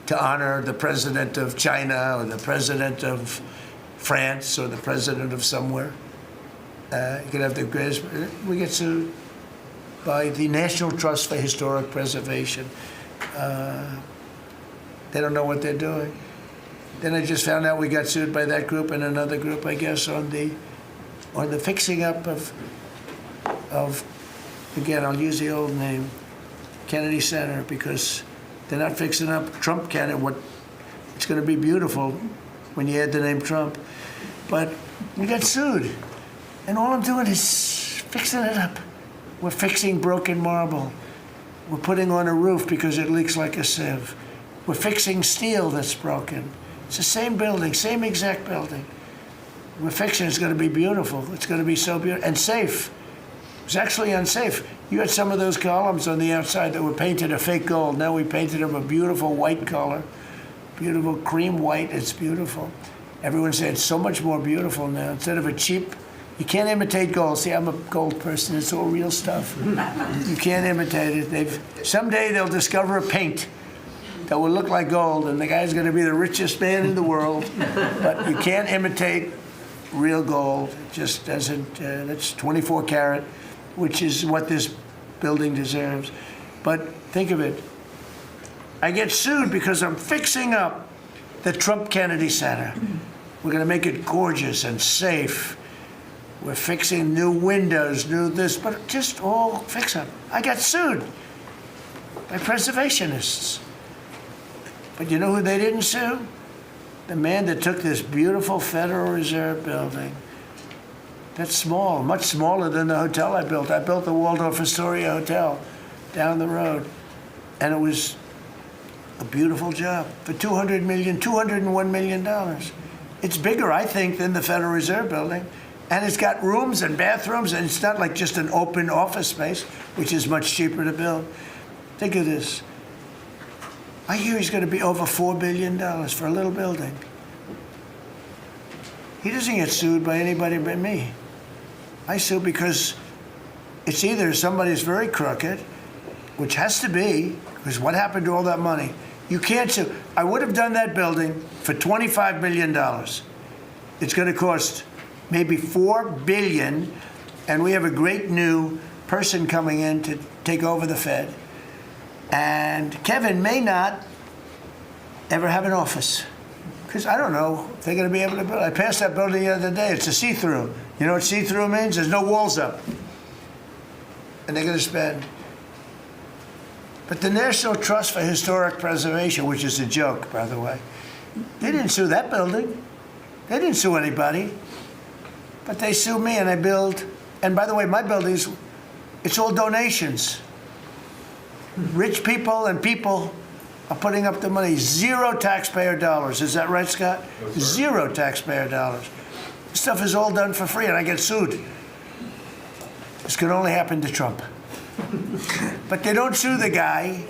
to honor the president of China or the president of France or the president of somewhere. You could have the greatest. We get sued by the National Trust for Historic Preservation. They don't know what they're doing. Then I just found out we got sued by that group and another group, I guess, on the fixing up of again, I'll use the old name, Kennedy Center, because they're not fixing up Trump Kennedy. It's going to be beautiful when you add the name Trump. But we got sued. And all I'm doing is fixing it up. We're fixing broken marble. We're putting on a roof because it leaks like a sieve. We're fixing steel that's broken. It's the same building, same exact building. We're fixing it. It's going to be beautiful. It's going to be so beautiful and safe. It's actually unsafe. You had some of those columns on the outside that were painted a fake gold. Now we painted them a beautiful white color, beautiful cream white. It's beautiful. Everyone said it's so much more beautiful now. Instead of a cheap, you can't imitate gold. See, I'm a gold person. It's all real stuff. You can't imitate it. Someday they'll discover a paint that will look like gold, and the guy's going to be the richest man in the world. But you can't imitate real gold. It just doesn't. That's 24 karat, which is what this building deserves. But think of it. I get sued because I'm fixing up the Trump Kennedy Center. We're going to make it gorgeous and safe. We're fixing new windows, new this, but just all fix up. I got sued by preservationists. But you know who they didn't sue? The man that took this beautiful Federal Reserve building. That's small, much smaller than the hotel I built. I built the Waldorf Astoria Hotel down the road. And it was a beautiful job for $201 million. It's bigger, I think, than the Federal Reserve building. And it's got rooms and bathrooms, and it's not like just an open office space, which is much cheaper to build. Think of this. I hear he's going to be over $4 billion for a little building. He doesn't get sued by anybody but me. I sue because it's either somebody's very crooked, which has to be, because what happened to all that money? You can't sue. I would have done that building for $25 million. It's going to cost maybe $4 billion, and we have a great new person coming in to take over the Fed. And Kevin may not ever have an office, because I don't know if they're going to be able to build. I passed that building the other day. It's a see-through. You know what see-through means? There's no walls up. And they're going to spend. But the National Trust for Historic Preservation, which is a joke, by the way, they didn't sue that building. They didn't sue anybody. But they sued me, and I build. And by the way, my buildings, it's all donations. Rich people and people are putting up the money. Zero taxpayer dollars. Is that right, Scott? Yes, zero taxpayer dollars. This stuff is all done for free, and I get sued. This could only happen to Trump. But they don't sue the guy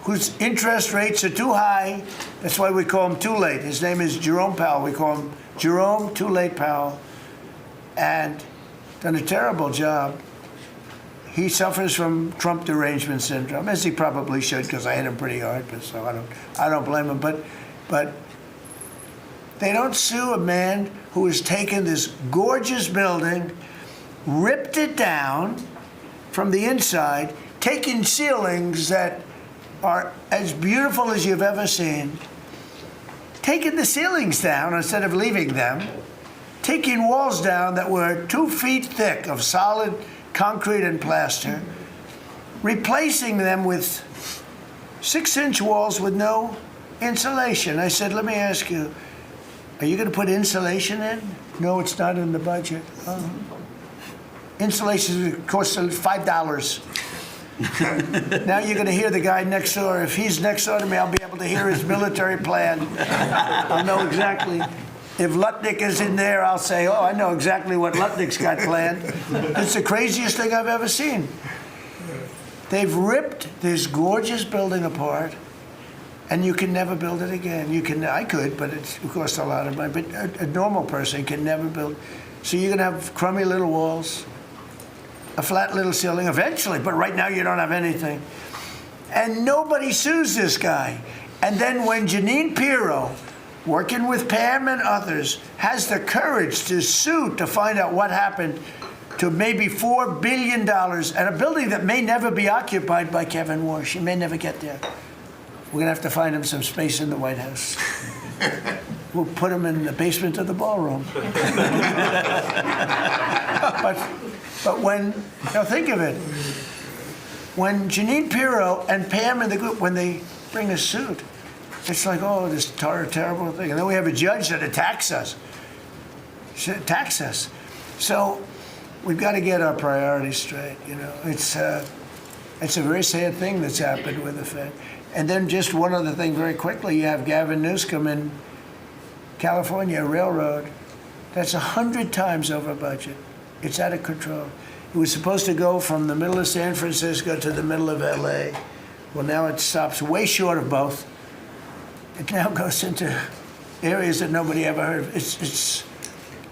whose interest rates are too high. That's why we call him Too Late. His name is Jerome Powell. We call him Jerome Too Late Powell. And done a terrible job. He suffers from Trump derangement syndrome, as he probably should, because I hit him pretty hard. But so I don't blame him. But they don't sue a man who has taken this gorgeous building, ripped it down from the inside, taking ceilings that are as beautiful as you've ever seen, taking the ceilings down instead of leaving them, taking walls down that were 2 feet thick of solid concrete and plaster, replacing them with 6-inch walls with no insulation. I said, let me ask you, are you going to put insulation in? No, it's not in the budget. Oh. Insulation costs $5. Now you're going to hear the guy next door. If he's next door to me, I'll be able to hear his military plan. I'll know exactly. If Lutnick is in there, I'll say, oh, I know exactly what Lutnick's got planned. It's the craziest thing I've ever seen. They've ripped this gorgeous building apart, and you can never build it again. I could, but it costs a lot of money. But a normal person can never build. So you're going to have crummy little walls, a flat little ceiling eventually, but right now you don't have anything. And nobody sues this guy. And then when Jeanine Pirro, working with Pam and others, has the courage to sue to find out what happened to maybe $4 billion and a building that may never be occupied by Kevin Warsh. He may never get there. We're going to have to find him some space in the White House. We'll put them in the basement of the ballroom. But when, now think of it, when Jeanine Pirro and Pam and the group, when they bring a suit, it's like, oh, this terrible thing. And then we have a judge that attacks us. So we've got to get our priorities straight, you know. It's a very sad thing that's happened with the Fed. And then just one other thing very quickly, you have Gavin Newsom in California Railroad. That's 100 times over budget. It's out of control. It was supposed to go from the middle of San Francisco to the middle of LA. Well, now it stops way short of both. It now goes into areas that nobody ever heard of.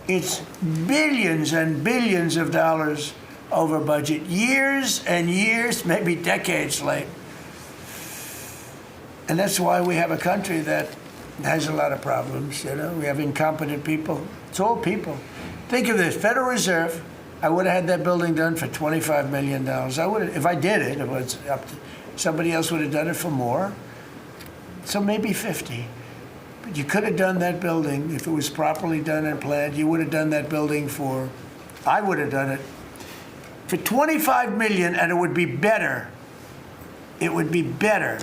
It's billions and billions of dollars over budget, years and years, maybe decades late. And that's why we have a country that has a lot of problems, you know. We have incompetent people. It's all people. Think of this, Federal Reserve, I would have had that building done for $25 million. I would have, if I did it, it was up to, somebody else would have done it for more. So maybe 50. But you could have done that building, if it was properly done and planned, you would have done that building for, I would have done it for $25 million, and it would be better. It would be better.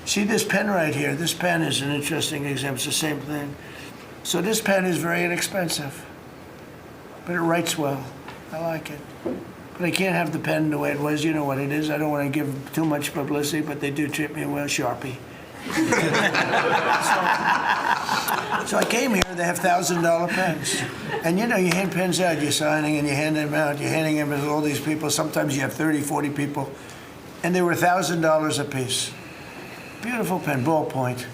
See this pen right here? This pen is an interesting example. It's the same thing. So this pen is very inexpensive, but it writes well. I like it. But I can't have the pen the way it was. You know what it is. I don't want to give too much publicity, but they do treat me well. Sharpie. So I came here, they have $1,000 pens. And you know, you hand pens out, you're signing and you hand them out, you're handing them to all these people. Sometimes you have 30, 40 people. And they were $1,000 a piece. Beautiful pen, ballpoint.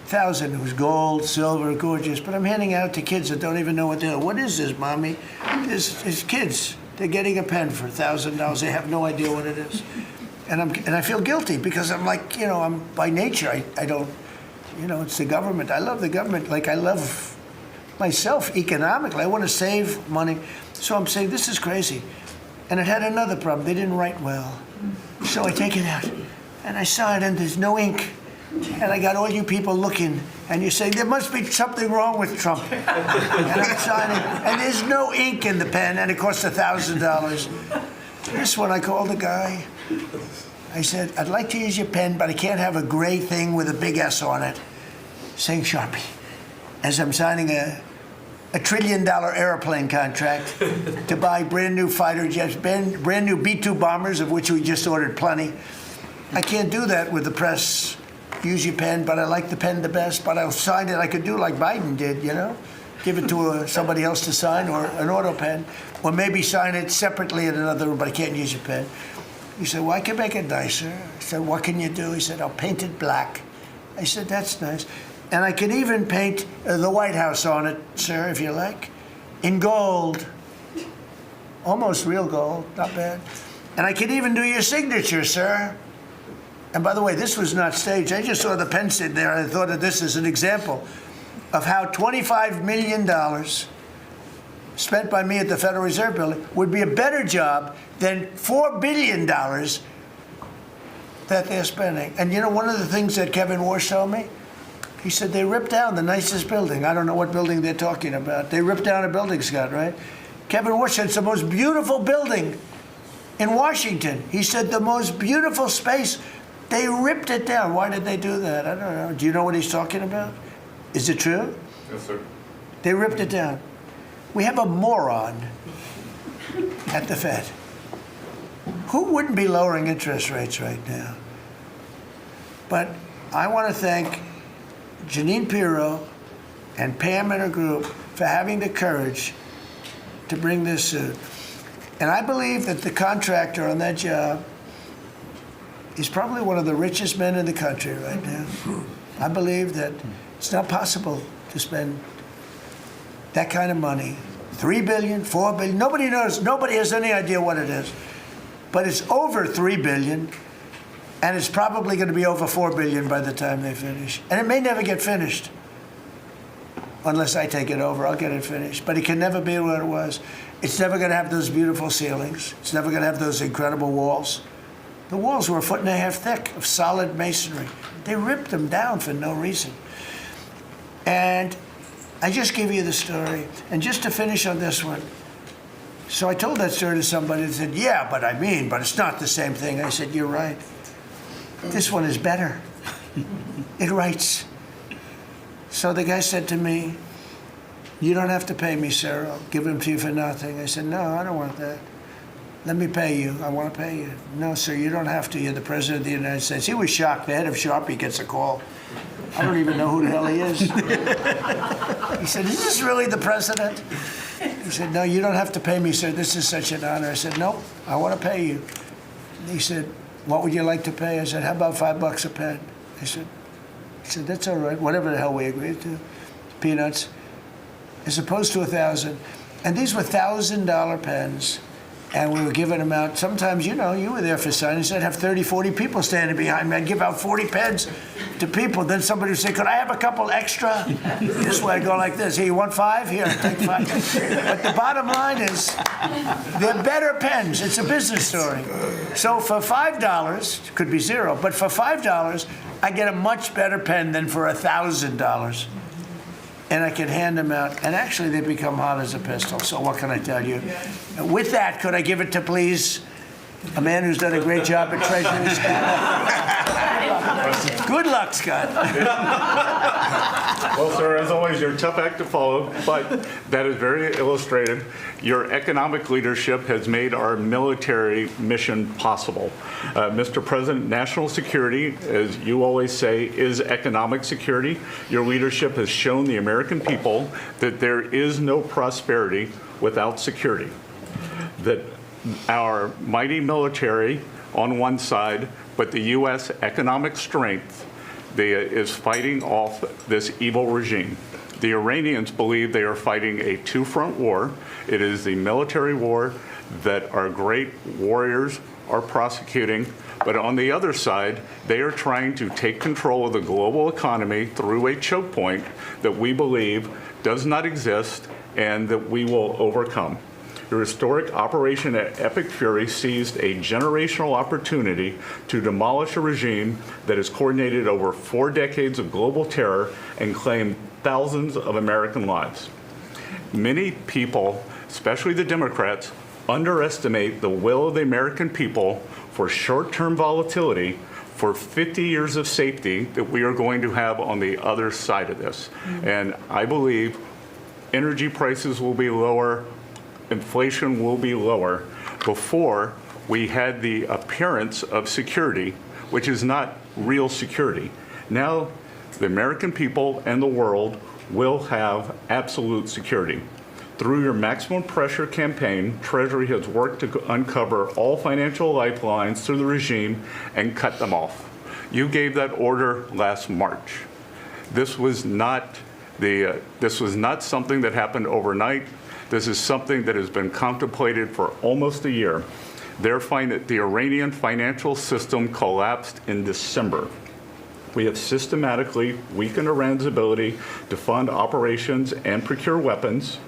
1,000, it was gold, silver, gorgeous. But I'm handing out to kids that don't even know what they're, what is this, mommy? It's kids. They're getting a pen for $1,000. They have no idea what it is. And I feel guilty because I'm like, you know, I'm by nature, I don't, you know, it's the government. I love the government like I love myself economically. I want to save money. So I'm saying, this is crazy. And it had another problem. They didn't write well. So I take it out and I sign and there's no ink. And I got all you people looking and you say, there must be something wrong with Trump. And I'm signing and there's no ink in the pen and it costs $1,000. This one, I called the guy. I said, I'd like to use your pen, but I can't have a gray thing with a big S on it saying Sharpie. As I'm signing a $1 trillion airplane contract to buy brand new fighter jets, brand new B-2 bombers, of which we just ordered plenty. I can't do that with the press. Use your pen, but I like the pen the best, but I'll sign it. I could do like Biden did, you know? Give it to somebody else to sign, or an auto pen, or maybe sign it separately in another room, but I can't use your pen. He said, well, I can make it nicer. I said, what can you do? He said, I'll paint it black. I said, that's nice. And I can even paint the White House on it, sir, if you like, in gold. Almost real gold, not bad. And I can even do your signature, sir. And by the way, this was not staged. I just saw the pen sit there. I thought of this as an example of how $25 million spent by me at the Federal Reserve Building would be a better job than $4 billion that they're spending. And you know, one of the things that Kevin Warsh told me, he said they ripped down the nicest building. I don't know what building they're talking about. They ripped down a building, Scott, right? Kevin Warsh said it's the most beautiful building in Washington. He said the most beautiful space. They ripped it down. Why did they do that? I don't know. Do you know what he's talking about? Is it true? Yes, sir. They ripped it down. We have a moron at the Fed. Who wouldn't be lowering interest rates right now? But I want to thank Jeanine Pirro and Pam and her group for having the courage to bring this suit. And I believe that the contractor on that job is probably one of the richest men in the country right now. I believe that it's not possible to spend that kind of money. $3 billion, $4 billion, nobody knows, nobody has any idea what it is. But it's over $3 billion, and it's probably going to be over $4 billion by the time they finish. And it may never get finished. Unless I take it over, I'll get it finished. But it can never be what it was. It's never going to have those beautiful ceilings. It's never going to have those incredible walls. The walls were 1.5 feet thick of solid masonry. They ripped them down for no reason. And I just gave you the story. And just to finish on this one, so I told that story to somebody that said, yeah, but it's not the same thing. I said, you're right. This one is better. It writes. So the guy said to me, you don't have to pay me, sir. I'll give them to you for nothing. I said, no, I don't want that. Let me pay you. I want to pay you. No, sir, you don't have to. You're the President of the United States. He was shocked. The head of Sharpie gets a call. I don't even know who the hell he is. He said, is this really the President? He said, no, you don't have to pay me, sir. This is such an honor. I said, no, I want to pay you. And he said, what would you like to pay? I said, how about $5 a pen? He said, that's all right. Whatever the hell we agreed to. Peanuts. As opposed to 1,000. And these were $1,000 pens. And we were giving them out. Sometimes, you were there for signings. I'd have 30, 40 people standing behind me. I'd give out 40 pens to people. Then somebody would say, could I have a couple extra? This way I'd go like this. Here, you want 5? Here, take 5. But the bottom line is, they're better pens. It's a business story. So for $5, could be 0, but for $5, I get a much better pen than for $1,000. And I can hand them out. And actually, they become hot as a pistol. So what can I tell you? With that, could I give it to, please, a man who's done a great job at Treasury, Scott? Good luck, Scott. Well, sir, as always, you're a tough act to follow, but that is very illustrative. Your economic leadership has made our military mission possible. Mr. President, national security, as you always say, is economic security. Your leadership has shown the American people that there is no prosperity without security. That our mighty military on one side, but the U.S. economic strength is fighting off this evil regime. The Iranians believe they are fighting a two-front war. It is the military war that our great warriors are prosecuting, but on the other side, they are trying to take control of the global economy through a choke point that we believe does not exist and that we will overcome. Your historic Operation Epic Fury seized a generational opportunity to demolish a regime that has coordinated over 4 decades of global terror and claimed thousands of American lives. Many people, especially the Democrats, underestimate the will of the American people for short-term volatility for 50 years of safety that we are going to have on the other side of this. And I believe energy prices will be lower, inflation will be lower before we had the appearance of security, which is not real security. Now, the American people and the world will have absolute security. Through your maximum pressure campaign, Treasury has worked to uncover all financial lifelines through the regime and cut them off. You gave that order last March. This was not something that happened overnight. This is something that has been contemplated for almost a year. The Iranian financial system collapsed in December. We have systematically weakened Iran's ability to fund operations and procure weapons,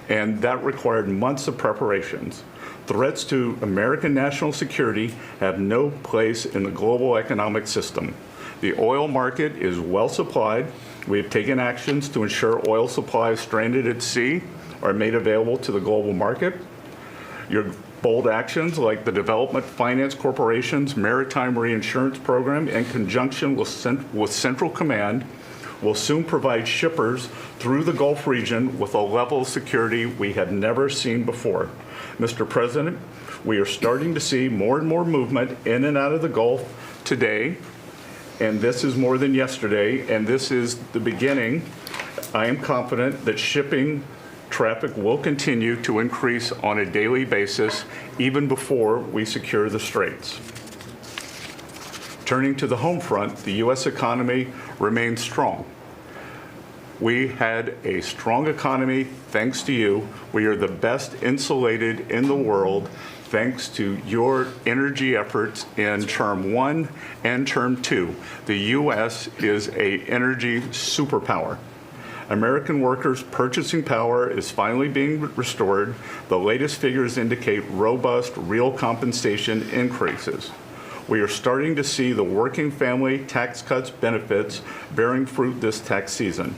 and that required months of preparations. Threats to American national security have no place in the global economic system. The oil market is well supplied. We have taken actions to ensure oil supplies stranded at sea are made available to the global market. Your bold actions like the Development Finance Corporation's Maritime Reinsurance Program in conjunction with Central Command will soon provide shippers through the Gulf region with a level of security we had never seen before. Mr. President, we are starting to see more and more movement in and out of the Gulf today, and this is more than yesterday, and this is the beginning. I am confident that shipping traffic will continue to increase on a daily basis even before we secure the straits. Turning to the home front, the U.S. economy remains strong. We had a strong economy thanks to you. We are the best insulated in the world thanks to your energy efforts in Term 1 and Term 2. The U.S. is an energy superpower. American workers' purchasing power is finally being restored. The latest figures indicate robust real compensation increases. We are starting to see the working family tax cuts benefits bearing fruit this tax season.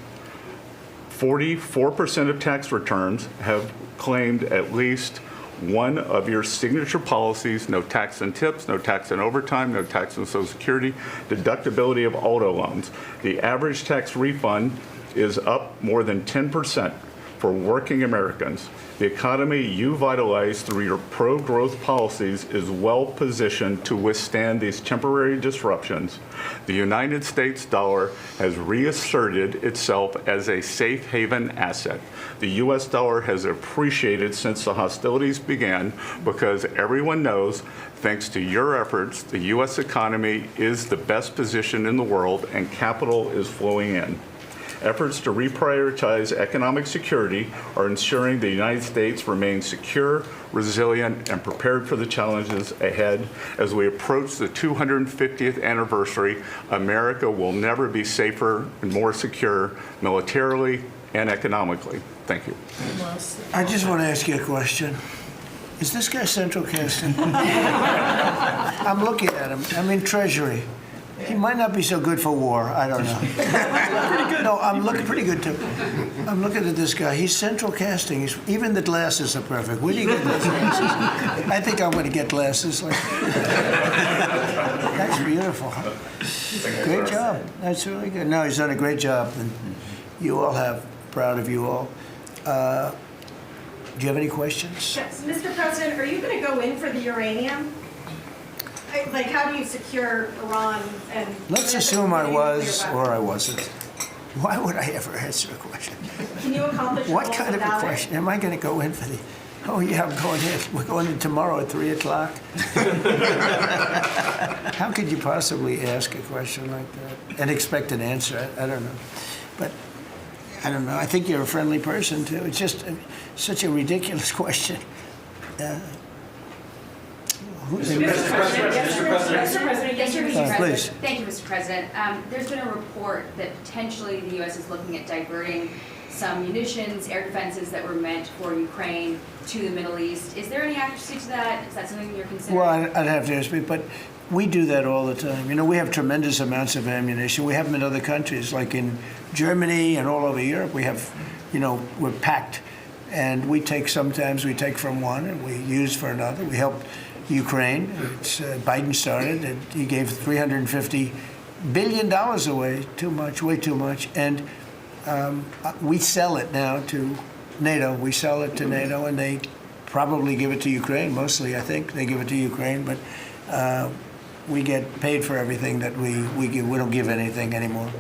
44% of tax returns have claimed at least one of your signature policies: no tax on tips, no tax on overtime, no tax on Social Security, deductibility of auto loans. The average tax refund is up more than 10% for working Americans. The economy you vitalized through your pro-growth policies is well positioned to withstand these temporary disruptions. The United States dollar has reasserted itself as a safe haven asset. The U.S. dollar has appreciated since the hostilities began because everyone knows, thanks to your efforts, the U.S. economy is the best position in the world and capital is flowing in. Efforts to reprioritize economic security are ensuring the United States remains secure, resilient, and prepared for the challenges ahead. As we approach the 250th anniversary, America will never be safer and more secure militarily and economically. Thank you. I just want to ask you a question. Is this guy central casting? I'm looking at him. I'm in Treasury. He might not be so good for war. I don't know. Pretty good. No, I'm looking pretty good too. I'm looking at this guy. He's central casting. Even the glasses are perfect. Where do you get those glasses? I think I'm going to get glasses like that. That's beautiful. Great job. That's really good. No, he's done a great job, and you all have. Proud of you all. Do you have any questions? Yes, Mr. President, are you going to go in for the uranium? Like, how do you secure Iran and... Let's assume I was or I wasn't. Why would I ever answer a question? Can you accomplish What your kind of goals a without question? Am I going to go in for the... Oh, yeah, I'm going in. We're going in tomorrow at 3 o'clock. How could you possibly ask a question like that and expect an answer? I don't know. But I don't know. I think you're a friendly person, too. It's just such a ridiculous question. Mr. President, Please. Thank you, Mr. President. There's been a report that potentially the U.S. is looking at diverting some munitions, air defenses that were meant for Ukraine to the Middle East. Is there any accuracy to that? Is that something you're considering? Well, I'd have to ask me, but we do that all the time. You know, we have tremendous amounts of ammunition. We have them in other countries, like in Germany and all over Europe. We have, you know, we're packed. And sometimes we take from one and we use for another. We helped Ukraine. Biden started, and he gave $350 billion away, way too much. And we sell it now to NATO. We sell it to NATO, and they probably give it to Ukraine, mostly, I think. They give it to Ukraine, but we get paid for everything that we give. We don't give anything anymore.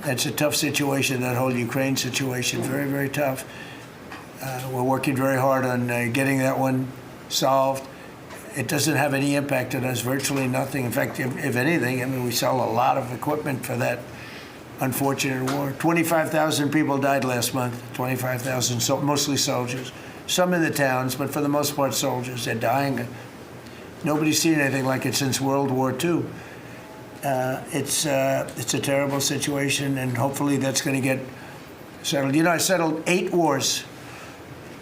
That's a tough situation, that whole Ukraine situation, very, very tough. We're working very hard on getting that one solved. It doesn't have any impact on us, virtually nothing. In fact, if anything, I mean, we sell a lot of equipment for that unfortunate war. 25,000 people died last month, 25,000, so mostly soldiers. Some in the towns, but for the most part, soldiers. They're dying. Nobody's seen anything like it since World War II. It's a terrible situation, and hopefully that's going to get settled. You know, I settled 8 wars.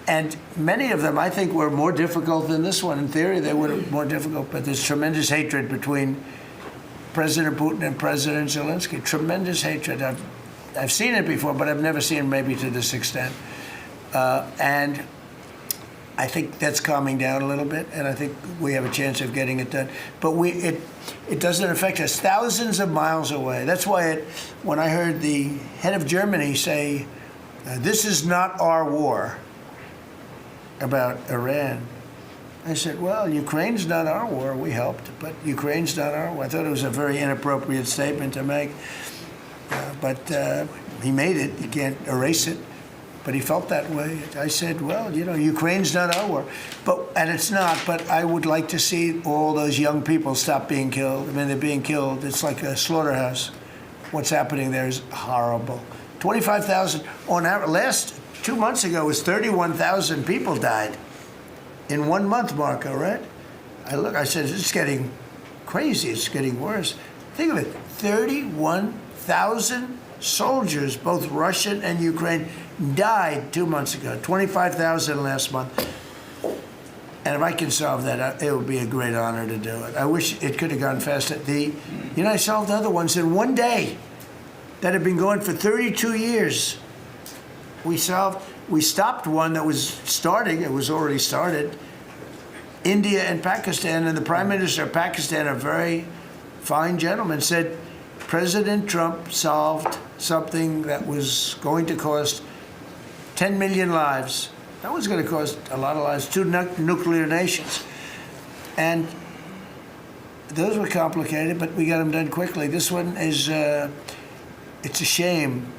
And many of them, I think, were more difficult than this one. In theory, they were more difficult, but there's tremendous hatred between President Putin and President Zelensky. Tremendous hatred. I've seen it before, but I've never seen it maybe to this extent. And I think that's calming down a little bit, and I think we have a chance of getting it done. But it doesn't affect us. Thousands of miles away. That's why when I heard the head of Germany say, "This is not our war," about Iran, I said, well, Ukraine's not our war. We helped, but Ukraine's not our war. I thought it was a very inappropriate statement to make, but he made it. You can't erase it, but he felt that way. I said, well, you know, Ukraine's not our war, and it's not, but I would like to see all those young people stop being killed. I mean, they're being killed. It's like a slaughterhouse. What's happening there is horrible. 25,000 on average. 2 months ago, it was 31,000 people died in 1 month, Marco, right? I said, it's getting crazy. It's getting worse. Think of it, 31,000 soldiers, both Russian and Ukraine, died 2 months ago, 25,000 last month. And if I can solve that, it would be a great honor to do it. I wish it could have gone faster. I solved other ones in 1 day that have been going for 32 years. We stopped one that was starting, it was already started, India and Pakistan, and the Prime Minister of Pakistan, a very fine gentleman, said President Trump solved something that was going to cost 10 million lives. That was going to cost a lot of lives, 2 nuclear nations. And those were complicated, but we got them done quickly. This one is, it's a shame.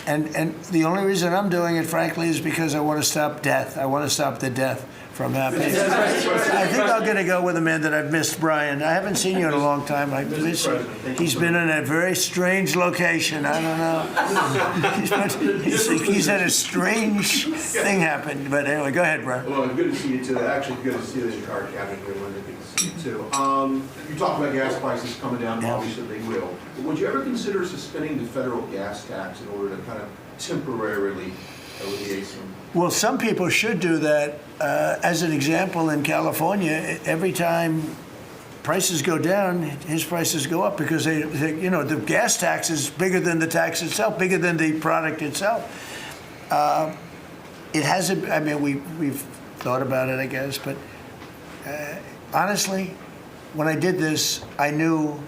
And the only reason I'm doing it, frankly, is because I want to stop death. I want to stop the death from happening. I think I'm going to go with a man that I've missed, Brian. I haven't seen you in a long time. I miss you. He's been in a very strange location. I don't know. He's had a strange thing happen. But anyway, go ahead, Brian. Well, good to see you too. Actually, good to see the entire cabinet here, Linda. Good to see you too. You talked about gas prices coming down. Yeah. Obviously, they will. But would you ever consider suspending the federal gas tax in order to kind of temporarily alleviate some? Well, some people should do that. As an example, in California, every time prices go down, his prices go up because the gas tax is bigger than the tax itself, bigger than the product itself. It hasn't. I mean, we've thought about it, I guess, but honestly, when I did this, I knew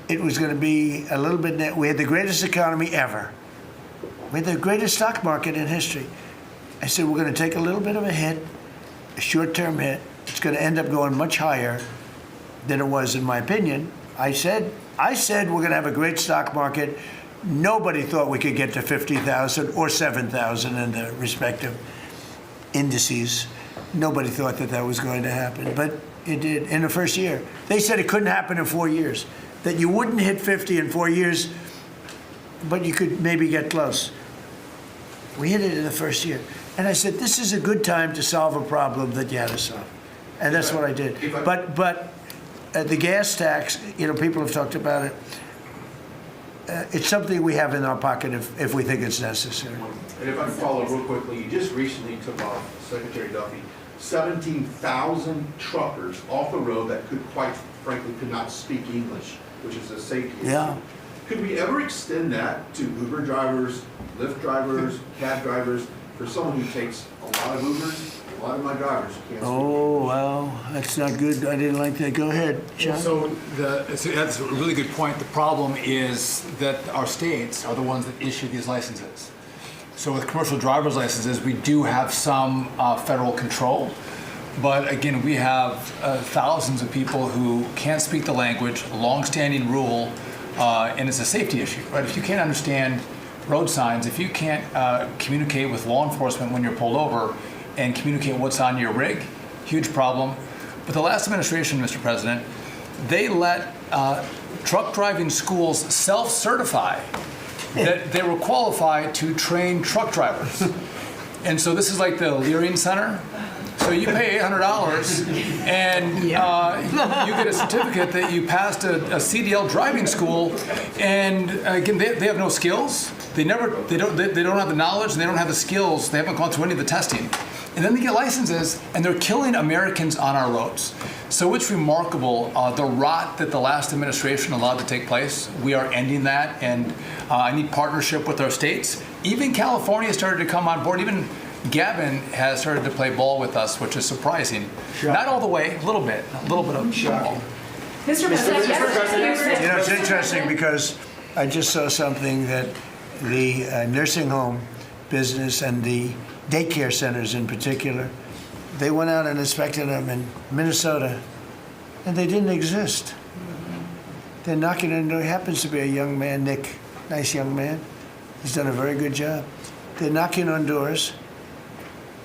it was going to be a little bit. We had the greatest economy ever. We had the greatest stock market in history. I said, we're going to take a little bit of a hit, a short-term hit. It's going to end up going much higher than it was, in my opinion. I said we're going to have a great stock market. Nobody thought we could get to 50,000 or 7,000 in the respective indices. Nobody thought that was going to happen, but it did in the first year. They said it couldn't happen in 4 years, that you wouldn't hit 50 in 4 years, but you could maybe get close. We hit it in the first year. And I said, this is a good time to solve a problem that you had to solve. And that's what I did. But the gas tax, people have talked about it. It's something we have in our pocket if we think it's necessary. And if I can follow real quickly, you just recently took off, Secretary Duffy, 17,000 truckers off the road that quite frankly could not speak English, which is a safety issue. Yeah. Could we ever extend that to Uber drivers, Lyft drivers, cab drivers, for someone who takes a lot of Ubers? A lot of my drivers can't speak. Oh, well, that's not good. I didn't like that. Go ahead, John. So that's a really good point. The problem is that our states are the ones that issue these licenses. So with commercial driver's licenses, we do have some federal control. But again, we have thousands of people who can't speak the language, long-standing rule, and it's a safety issue, right? If you can't understand road signs, if you can't communicate with law enforcement when you're pulled over and communicate what's on your rig, huge problem. But the last administration, Mr. President, they let truck driving schools self-certify that they were qualified to train truck drivers. And so this is like the Leering Center. So you pay $800 and you get a certificate that you passed a CDL driving school. And again, they have no skills. They don't have the knowledge, and they don't have the skills. They haven't gone through any of the testing. And then they get licenses, and they're killing Americans on our roads. So it's remarkable, the rot that the last administration allowed to take place. We are ending that, and I need partnership with our states. Even California started to come on board. Even Gavin has started to play ball with us, which is surprising. Not all the way, a little bit of ball. Mr. President, It's interesting because I just saw something that the nursing home business and the daycare centers in particular, they went out and inspected them in Minnesota, and they didn't exist. They're knocking on the door. He happens to be a young man, Nick, nice young man. He's done a very good job. They're knocking on doors.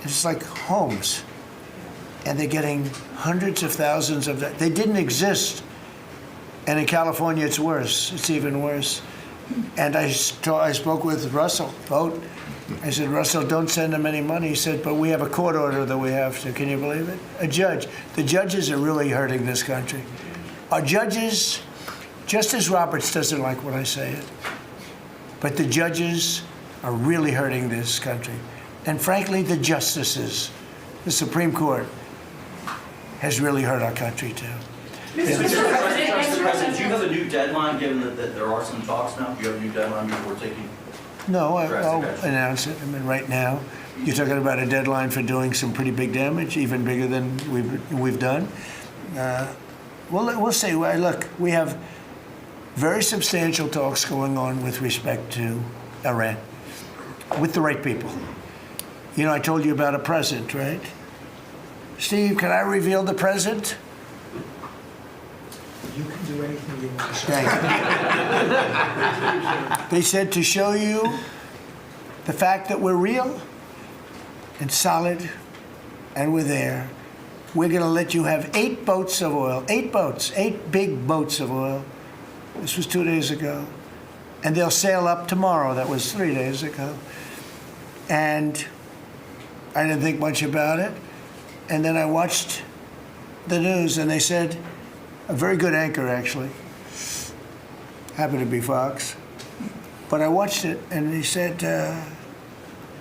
It's like homes, and they're getting hundreds of thousands of that. They didn't exist, and in California, it's worse. It's even worse. And I spoke with Russell Vogt. I said, Russell, don't send them any money. He said, but we have a court order that we have to. Can you believe it? A judge. The judges are really hurting this country. Our judges, Justice Roberts doesn't like when I say it, but the judges are really hurting this country. And frankly, the justices, the Supreme Court, has really hurt our country too. Mr. President, do you have a new deadline, given that there are some talks now? Do you have a new deadline before taking? No, I'll announce it. I mean, right now, you're talking about a deadline for doing some pretty big damage, even bigger than we've done. We'll see. Well, look, we have very substantial talks going on with respect to Iran, with the right people. You know, I told you about a present, right? Steve, can I reveal the present? You can do anything you want. Thank you. They said to show you the fact that we're real and solid and we're there, we're going to let you have 8 boats of oil, 8 boats, 8 big boats of oil. This was 2 days ago. And they'll sail up tomorrow. That was 3 days ago. And I didn't think much about it. And then I watched the news and they said, a very good anchor actually, happened to be Fox, but I watched it and he said,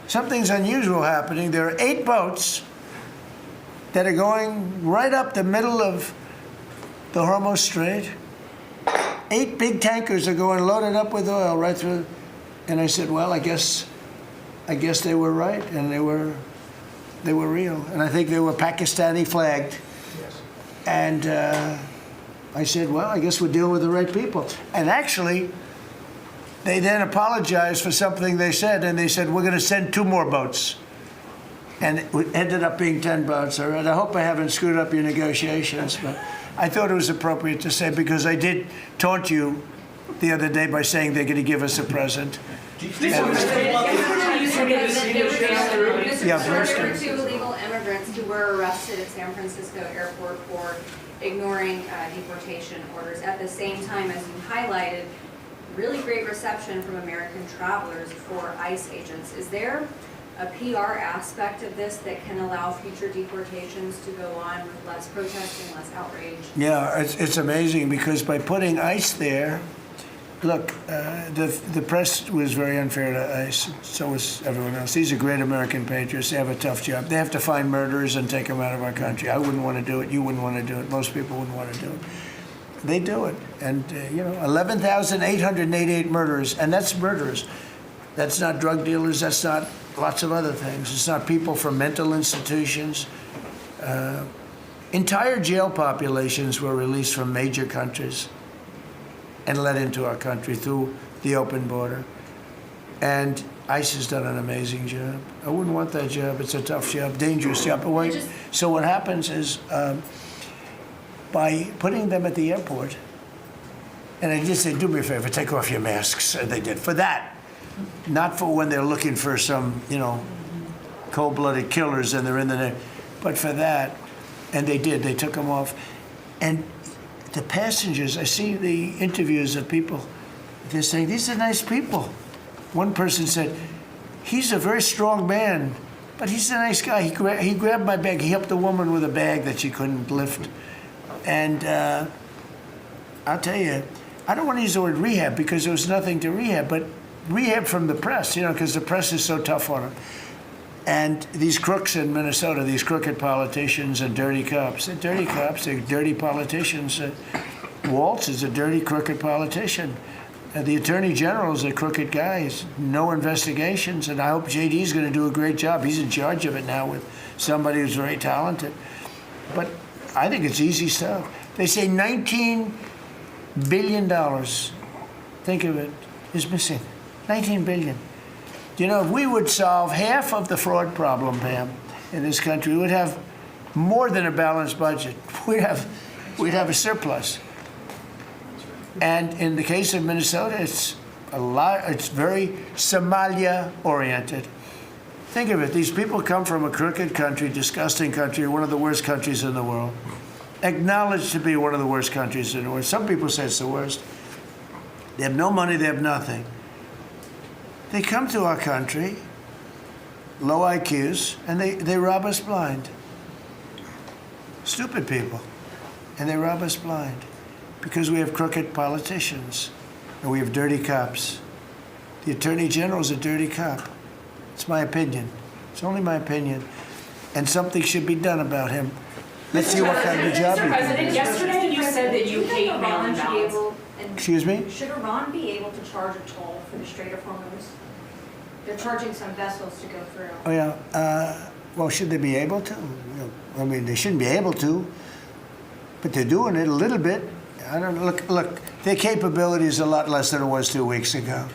something's unusual happening. There are 8 boats that are going right up the middle of the Hormuz Strait. 8 big tankers are going loaded up with oil right through. And I said, well, I guess they were right, and they were real. And I think they were Pakistani flagged. Yes. And I said, well, I guess we're dealing with the right people. And actually, they then apologized for something they said, and they said, we're going to send 2 more boats. And it ended up being 10 boats. All right, I hope I haven't screwed up your negotiations, but I thought it was appropriate to say, because I did taunt you the other day by saying they're going to give us a present. There were 2 illegal immigrants who were arrested at San Francisco airport for ignoring deportation orders. At the same time, as you highlighted, really great reception from American travelers for ICE agents. Is there a PR aspect of this that can allow future deportations to go on with less protesting, less outrage? Yeah, it's amazing, because by putting ICE there, look, the press was very unfair to ICE. So was everyone else. These are great American patriots. They have a tough job. They have to find murderers and take them out of our country. I wouldn't want to do it. You wouldn't want to do it. Most people wouldn't want to do it. They do it. And, 11,888 murderers. And that's murderers. That's not drug dealers. That's not lots of other things. It's not people from mental institutions. Entire jail populations were released from major countries and let into our country through the open border. And ICE has done an amazing job. I wouldn't want that job. It's a tough job, dangerous job. So what happens is, by putting them at the airport, and I just said, do me a favor, take off your masks. And they did. For that, not for when they're looking for some, cold-blooded killers and they're in the, but for that. And they did. They took them off. And the passengers, I see the interviews of people, they're saying, these are nice people. One person said, he's a very strong man, but he's a nice guy. He grabbed my bag. He helped a woman with a bag that she couldn't lift. And I'll tell you, I don't want to use the word rehab because there was nothing to rehab, but rehab from the press, because the press is so tough on them. And these crooks in Minnesota, these crooked politicians and dirty cops, they're dirty cops, they're dirty politicians. Waltz is a dirty, crooked politician. The Attorney General is a crooked guy. He's no investigations, and I hope JD's going to do a great job. He's in charge of it now with somebody who's very talented. But I think it's easy stuff. They say $19 billion, think of it, is missing. $19 billion. If we would solve half of the fraud problem, Pam, in this country, we would have more than a balanced budget. We'd have a surplus. And in the case of Minnesota, it's very Somalia-oriented. Think of it. These people come from a crooked country, disgusting country, one of the worst countries in the world. Acknowledged to be one of the worst countries in the world. Some people say it's the worst. They have no money, they have nothing. They come to our country, low IQs, and they rob us blind. Stupid people. And they rob us blind because we have crooked politicians and we have dirty cops. The Attorney General's a dirty cop. It's my opinion. It's only my opinion. And something should be done about him. Let's see what kind of job he Mr. can President, do. yesterday you said that you hate mail-in ballots. Excuse me? Should Iran be able to charge a toll for the Strait of Hormuz? They're charging some vessels to go through. Oh, yeah. Well, should they be able to? I mean, they shouldn't be able to, but they're doing it a little bit. I don't know. Look, their capability is a lot less than it was 2 weeks ago.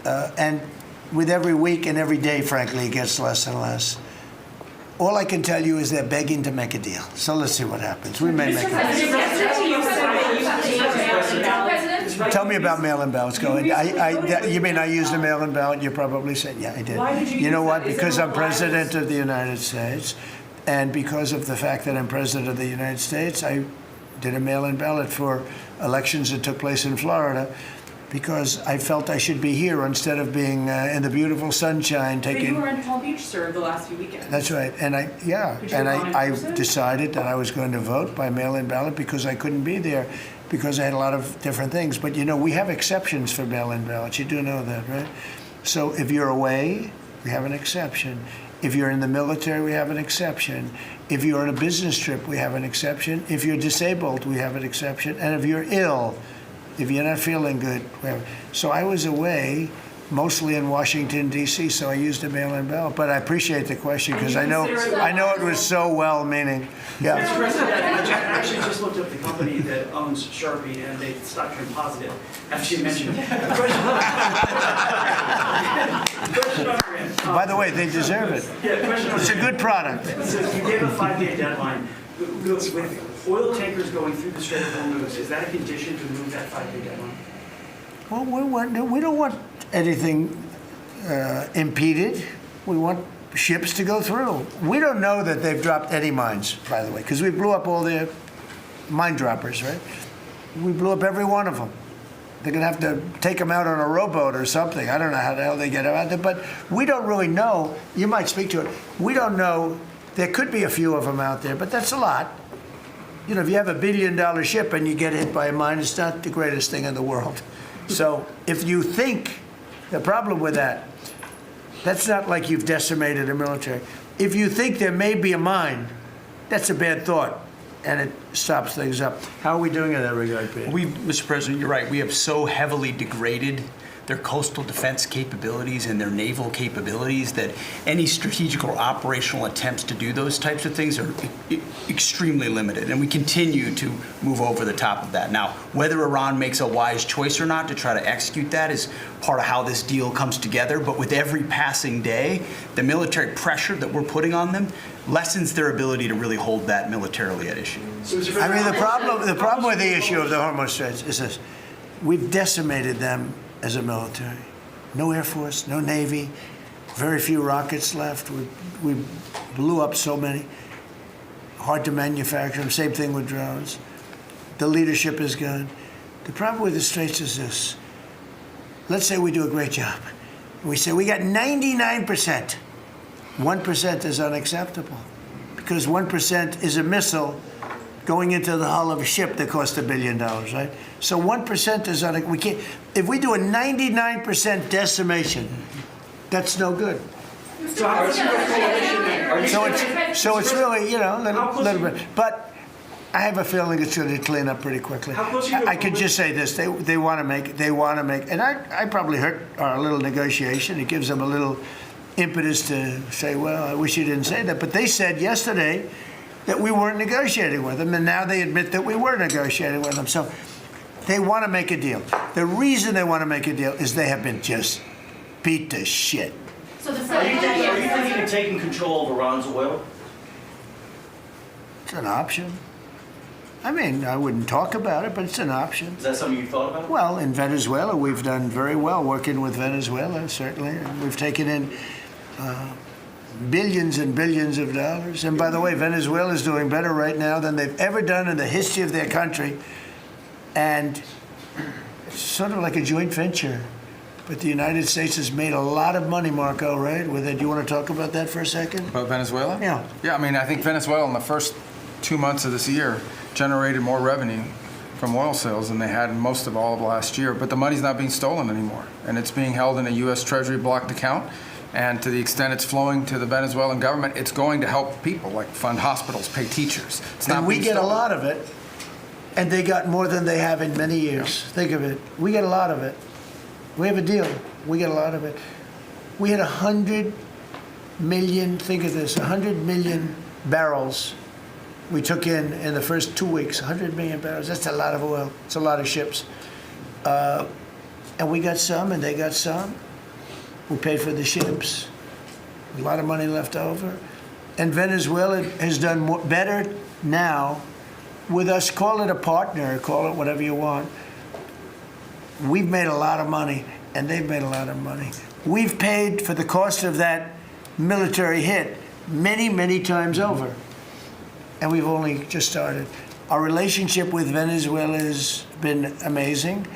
And with every week and every day, frankly, it gets less and less. All I can tell you is they're begging to make a deal. So let's see what happens. We may make a deal. Tell me about mail-in ballots. Go ahead. You mean I used a mail-in ballot? You probably said, yeah, I did. Why did you You know use what? that? Is Because there I'm a president bias? of the United States, and because of the fact that I'm president of the United States, I did a mail-in ballot for elections that took place in Florida, because I felt I should be here instead of being in the beautiful sunshine But you taking. were in Palm Beach, sir, the last few weekends. That's right, and I Did you and vote in I person? decided that I was going to vote by mail-in ballot because I couldn't be there, because I had a lot of different things. But you know, we have exceptions for mail-in ballots. You do know that, right? So if you're away, we have an exception. If you're in the military, we have an exception. If you're on a business trip, we have an exception. If you're disabled, we have an exception. And if you're ill, if you're not feeling good, we have. So I was away, mostly in Washington, D.C., so I used a mail-in ballot. But I appreciate the question, because I know it was so well-meaning. Mr. Yeah. President, I actually just looked up the company that owns Sharpie, and they stock turned positive after you mentioned it. Question on your end. By the way, they deserve it. Yeah, question on It's a your end. good product. So you gave a 5-day deadline. With oil tankers going through the Strait of Hormuz, is that a condition to move that 5-day deadline? Well, we don't want anything impeded. We want ships to go through. We don't know that they've dropped any mines, by the way, because we blew up all their mine droppers, right? We blew up every one of them. They're going to have to take them out on a rowboat or something. I don't know how the hell they get them out there, but we don't really know. You might speak to it. We don't know. There could be a few of them out there, but that's a lot. You know, if you have $1 billion ship and you get hit by a mine, it's not the greatest thing in the world. So if you think, the problem with that, that's not like you've decimated the military. If you think there may be a mine, that's a bad thought, and it stops things up. How are we doing in that regard, Peter? Mr. President, you're right. We have so heavily degraded their coastal defense capabilities and their naval capabilities that any strategic or operational attempts to do those types of things are extremely limited. And we continue to move over the top of that. Now, whether Iran makes a wise choice or not to try to execute that is part of how this deal comes together. But with every passing day, the military pressure that we're putting on them lessens their ability to really hold that militarily at issue. I mean, the problem with the issue of the Hormuz Straits is this. We've decimated them as a military. No Air Force, no Navy, very few rockets left. We blew up so many. Hard to manufacture them. Same thing with drones. The leadership is gone. The problem with the Straits is this. Let's say we do a great job. We say we got 99%. 1% is unacceptable, because 1% is a missile going into the hull of a ship that cost $1 billion, right? So 1% is we can't. If we do a 99% decimation, that's no good. So it's really, you know, a little bit. But I have a feeling it's going to clean up pretty quickly. I could just say this: they want to make, and I probably hurt our little negotiation. It gives them a little impetus to say, well, I wish you didn't say that. But they said yesterday that we weren't negotiating with them, and now they admit that we were negotiating with them. So they want to make a deal. The reason they want to make a deal is they have been just beat to shit. So the Are you thinking of taking control of Iran's oil? It's an option. I mean, I wouldn't talk about it, but it's an option. Is that something you've thought about? Well, in Venezuela, we've done very well working with Venezuela, certainly. We've taken in billions and billions of dollars. And by the way, Venezuela is doing better right now than they've ever done in the history of their country. And it's sort of like a joint venture. But the United States has made a lot of money, Marco, right? With it. Do you want to talk about that for a second? About Venezuela? Yeah. Yeah, I mean, I think Venezuela in the first 2 months of this year generated more revenue from oil sales than they had in most of all of last year. But the money's not being stolen anymore, and it's being held in a U.S. Treasury blocked account. And to the extent it's flowing to the Venezuelan government, it's going to help people, like fund hospitals, pay teachers. It's not And we being get a stolen. lot of it, and they got more than they have in many years. Think of it. We get a lot of it. We have a deal. We get a lot of it. We had 100 million, think of this, 100 million barrels we took in the first 2 weeks. 100 million barrels, that's a lot of oil. It's a lot of ships. And we got some and they got some. We paid for the ships. A lot of money left over. And Venezuela has done better now with us. Call it a partner, call it whatever you want. We've made a lot of money and they've made a lot of money. We've paid for the cost of that military hit many, many times over. And we've only just started. Our relationship with Venezuela has been amazing.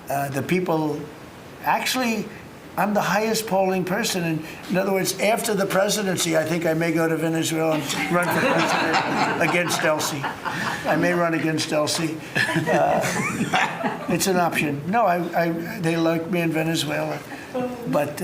The people, actually, I'm the highest polling person. In other words, after the presidency, I think I may go to Venezuela and run for president against Elsie. I may run against Elsie. It's an option. No, they like me in Venezuela, but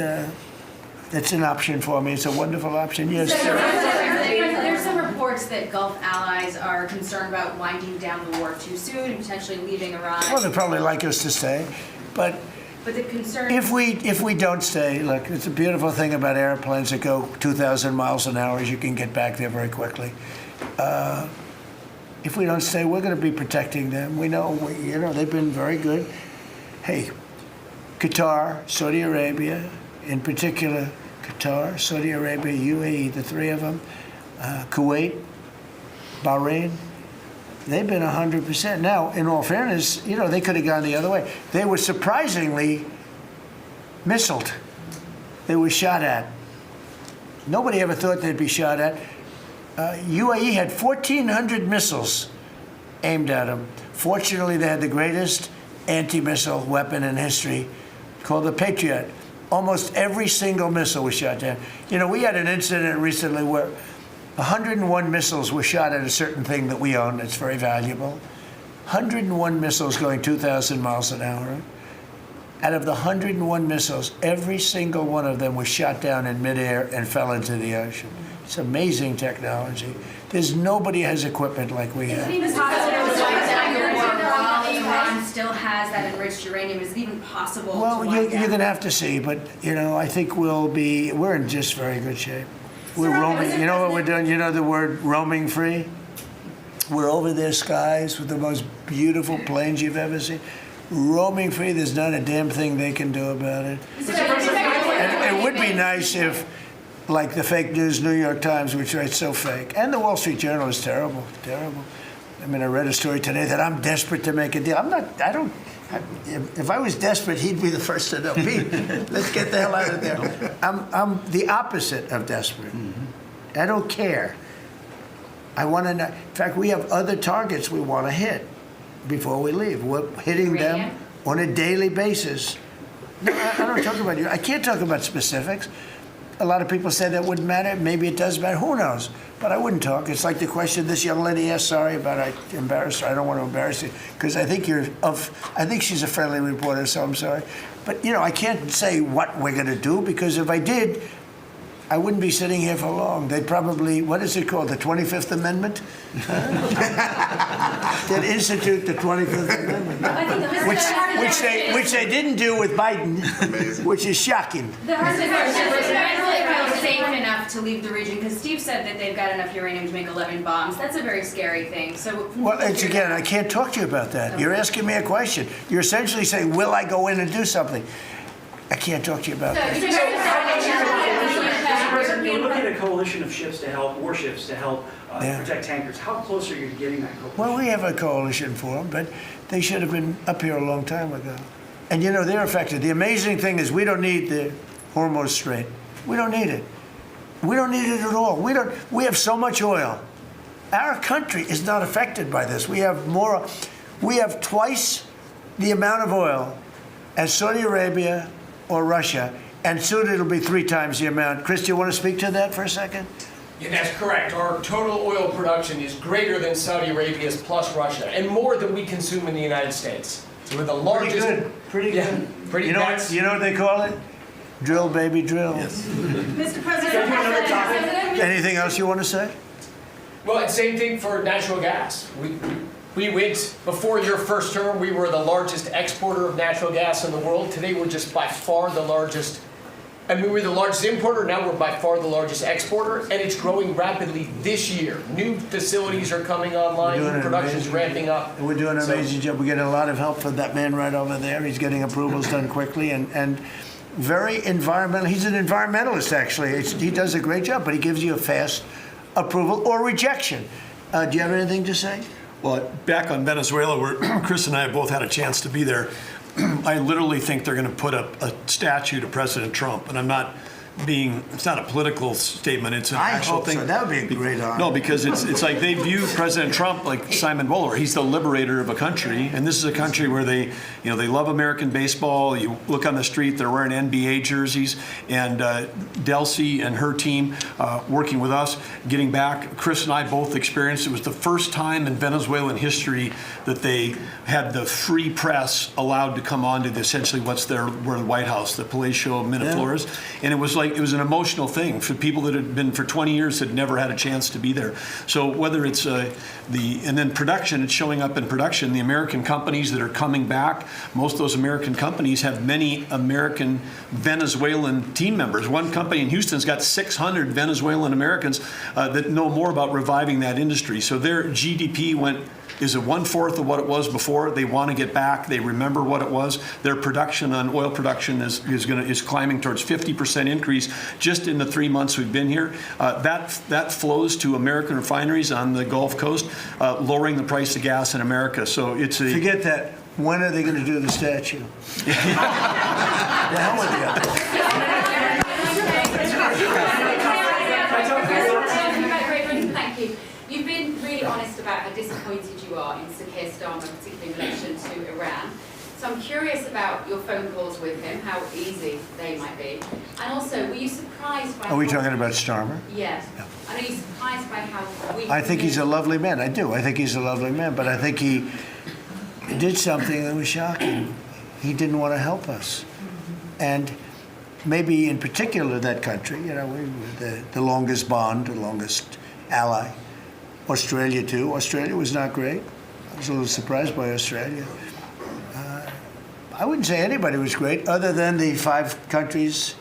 it's an option for me. It's a wonderful option. Yes. There's some reports that Gulf allies are concerned about winding down the war too soon and potentially leaving Iran. Well, they'd probably like us to stay, but the concern. If we don't stay, look, it's a beautiful thing about airplanes that go 2,000 miles an hour. You can get back there very quickly. If we don't stay, we're going to be protecting them. We know, they've been very good. Hey, Qatar, Saudi Arabia, in particular, Qatar, Saudi Arabia, UAE, the three of them, Kuwait, Bahrain. They've been 100%. Now, in all fairness, they could have gone the other way. They were surprisingly missiled. They were shot at. Nobody ever thought they'd be shot at. UAE had 1,400 missiles aimed at them. Fortunately, they had the greatest anti-missile weapon in history called the Patriot. Almost every single missile was shot down. We had an incident recently where 101 missiles were shot at a certain thing that we own that's very valuable. 101 missiles going 2,000 miles an hour. Out of the 101 missiles, every single one of them was shot down in midair and fell into the ocean. It's amazing technology. There's nobody has equipment like we have. Is it even possible to wipe down the war while Iran still has that enriched uranium? Is it even possible Well, to wipe you're down? going to have to see, but, I think we're in just very good shape. We're roaming. You know what we're doing? You know the word roaming free? We're over their skies with the most beautiful planes you've ever seen. Roaming free, there's not a damn thing they can do about it. And it would be nice if, like the fake news New York Times, which writes so fake, and the Wall Street Journal is terrible, terrible. I read a story today that I'm desperate to make a deal. If I was desperate, he'd be the first to know. Pete, let's get the hell out of there. I'm the opposite of desperate. I don't care. I want to know. In fact, we have other targets we want to hit before we leave. We're hitting them on a daily basis. No, I don't talk about you. I can't talk about specifics. A lot of people say that wouldn't matter. Maybe it does matter. Who knows? But I wouldn't talk. It's like the question this young lady asked. Sorry about I embarrassed her. I don't want to embarrass you because I think I think she's a friendly reporter, so I'm sorry. But I can't say what we're going to do because if I did, I wouldn't be sitting here for long. They'd probably, what is it called, the 25th Amendment? They'd institute the 25th Amendment, which they didn't do with Biden, which is shocking. The hard question is Venezuela safe enough to leave the region? Because Steve said that they've got enough uranium to make 11 bombs. That's a very scary thing. So, well, it's again, I can't talk to you about that. You're asking me a question. You're essentially saying, will I go in and do something? I can't talk to you about that. You're looking at a coalition of ships to help, warships to help protect tankers. How close are you to getting that coalition? Well, we have a coalition for them, but they should have been up here a long time ago. And they're affected. The amazing thing is we don't need the Hormuz Strait. We don't need it. We don't need it at all. We have so much oil. Our country is not affected by this. We have twice the amount of oil as Saudi Arabia or Russia, and soon it'll be 3 times the amount. Chris, do you want to speak to that for a second? Yeah, that's correct. Our total oil production is greater than Saudi Arabia's plus Russia, and more than we consume in the United States. So we're the largest. Pretty good. Yeah, pretty. You know what they call it? Drill, baby, drill. Yes. Mr. President. Anything else you want to say? Well, it's same thing for natural gas. We went, before your first term, we were the largest exporter of natural gas in the world. Today, we're just by far the largest I mean, we're the largest importer, now we're by far the largest exporter, and it's growing rapidly this year. New facilities are coming online, We're doing new an production's amazing- ramping up. We're doing an So- amazing job. We're getting a lot of help from that man right over there. He's getting approvals done quickly and very environmental. He's an environmentalist, actually. He does a great job, but he gives you a fast approval or rejection. Do you have anything to say? Well, back on Venezuela, where Chris and I have both had a chance to be there, I literally think they're going to put up a statue to President Trump, and I'm not being, it's not a political statement, it's an I actual hope thing. so. That would be a great honor. No, because it's like they view President Trump like Simon Bowler. He's the liberator of a country, and this is a country where they love American baseball. You look on the street, they're wearing NBA jerseys, and Delcy and her team working with us, getting back. Chris and I both experienced it was the first time in Venezuelan history that they had the free press allowed to come on to essentially where the White House, the Palacio Miraflores, and it was an emotional thing for people that had been for 20 years had never had a chance to be there. So whether it's and then production, it's showing up in production. The American companies that are coming back, most of those American companies have many American Venezuelan team members. One company in Houston's got 600 Venezuelan Americans that know more about reviving that industry. So their GDP is 1/4 of what it was before. They want to get back. They remember what it was. Their production on oil production is climbing towards 50% increase just in the 3 months we've been here. That flows to American refineries on the Gulf Coast, lowering the price of gas in America. So it's a Forget that. When are they going to do the statue? The hell with you. Thank you. You've been really honest about how disappointed you are in Sir Keir Starmer, particularly in relation to Iran. So I'm curious about your phone calls with him, how easy they might be. And also, were you surprised by... Are we talking about Starmer? Yes. And are you surprised by how weak... I think he's a lovely man. I do. I think he's a lovely man. But I think he did something that was shocking. He didn't want to help us. And maybe in particular that country, we were the longest bond, the longest ally. Australia, too. Australia was not great. I was a little surprised by Australia. I wouldn't say anybody was great other than the 5 countries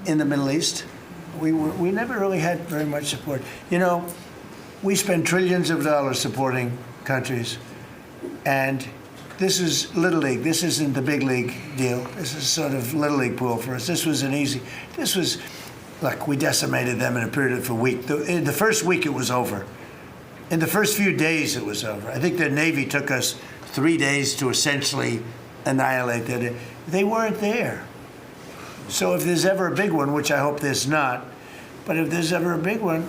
in the Middle East. We never really had very much support. We spend trillions of dollars supporting countries, and this is Little League. This isn't the big league deal. This is sort of Little League pool for us. This was look, we decimated them in a period of a week. In the first week, it was over. In the first few days, it was over. I think the Navy took us 3 days to essentially annihilate that. They weren't there. So if there's ever a big one, which I hope there's not, but if there's ever a big one,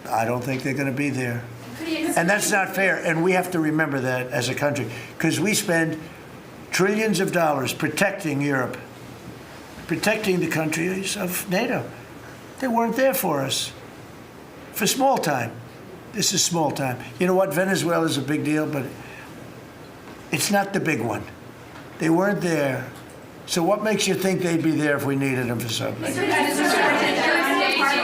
I don't think they're going to be there. And that's not fair. And we have to remember that as a country, because we spend trillions of dollars protecting Europe, protecting the countries of NATO. They weren't there for us for small time. This is small time. You know what? Venezuela is a big deal, but it's not the big one. They weren't there. So what makes you think they'd be there if we needed them for something?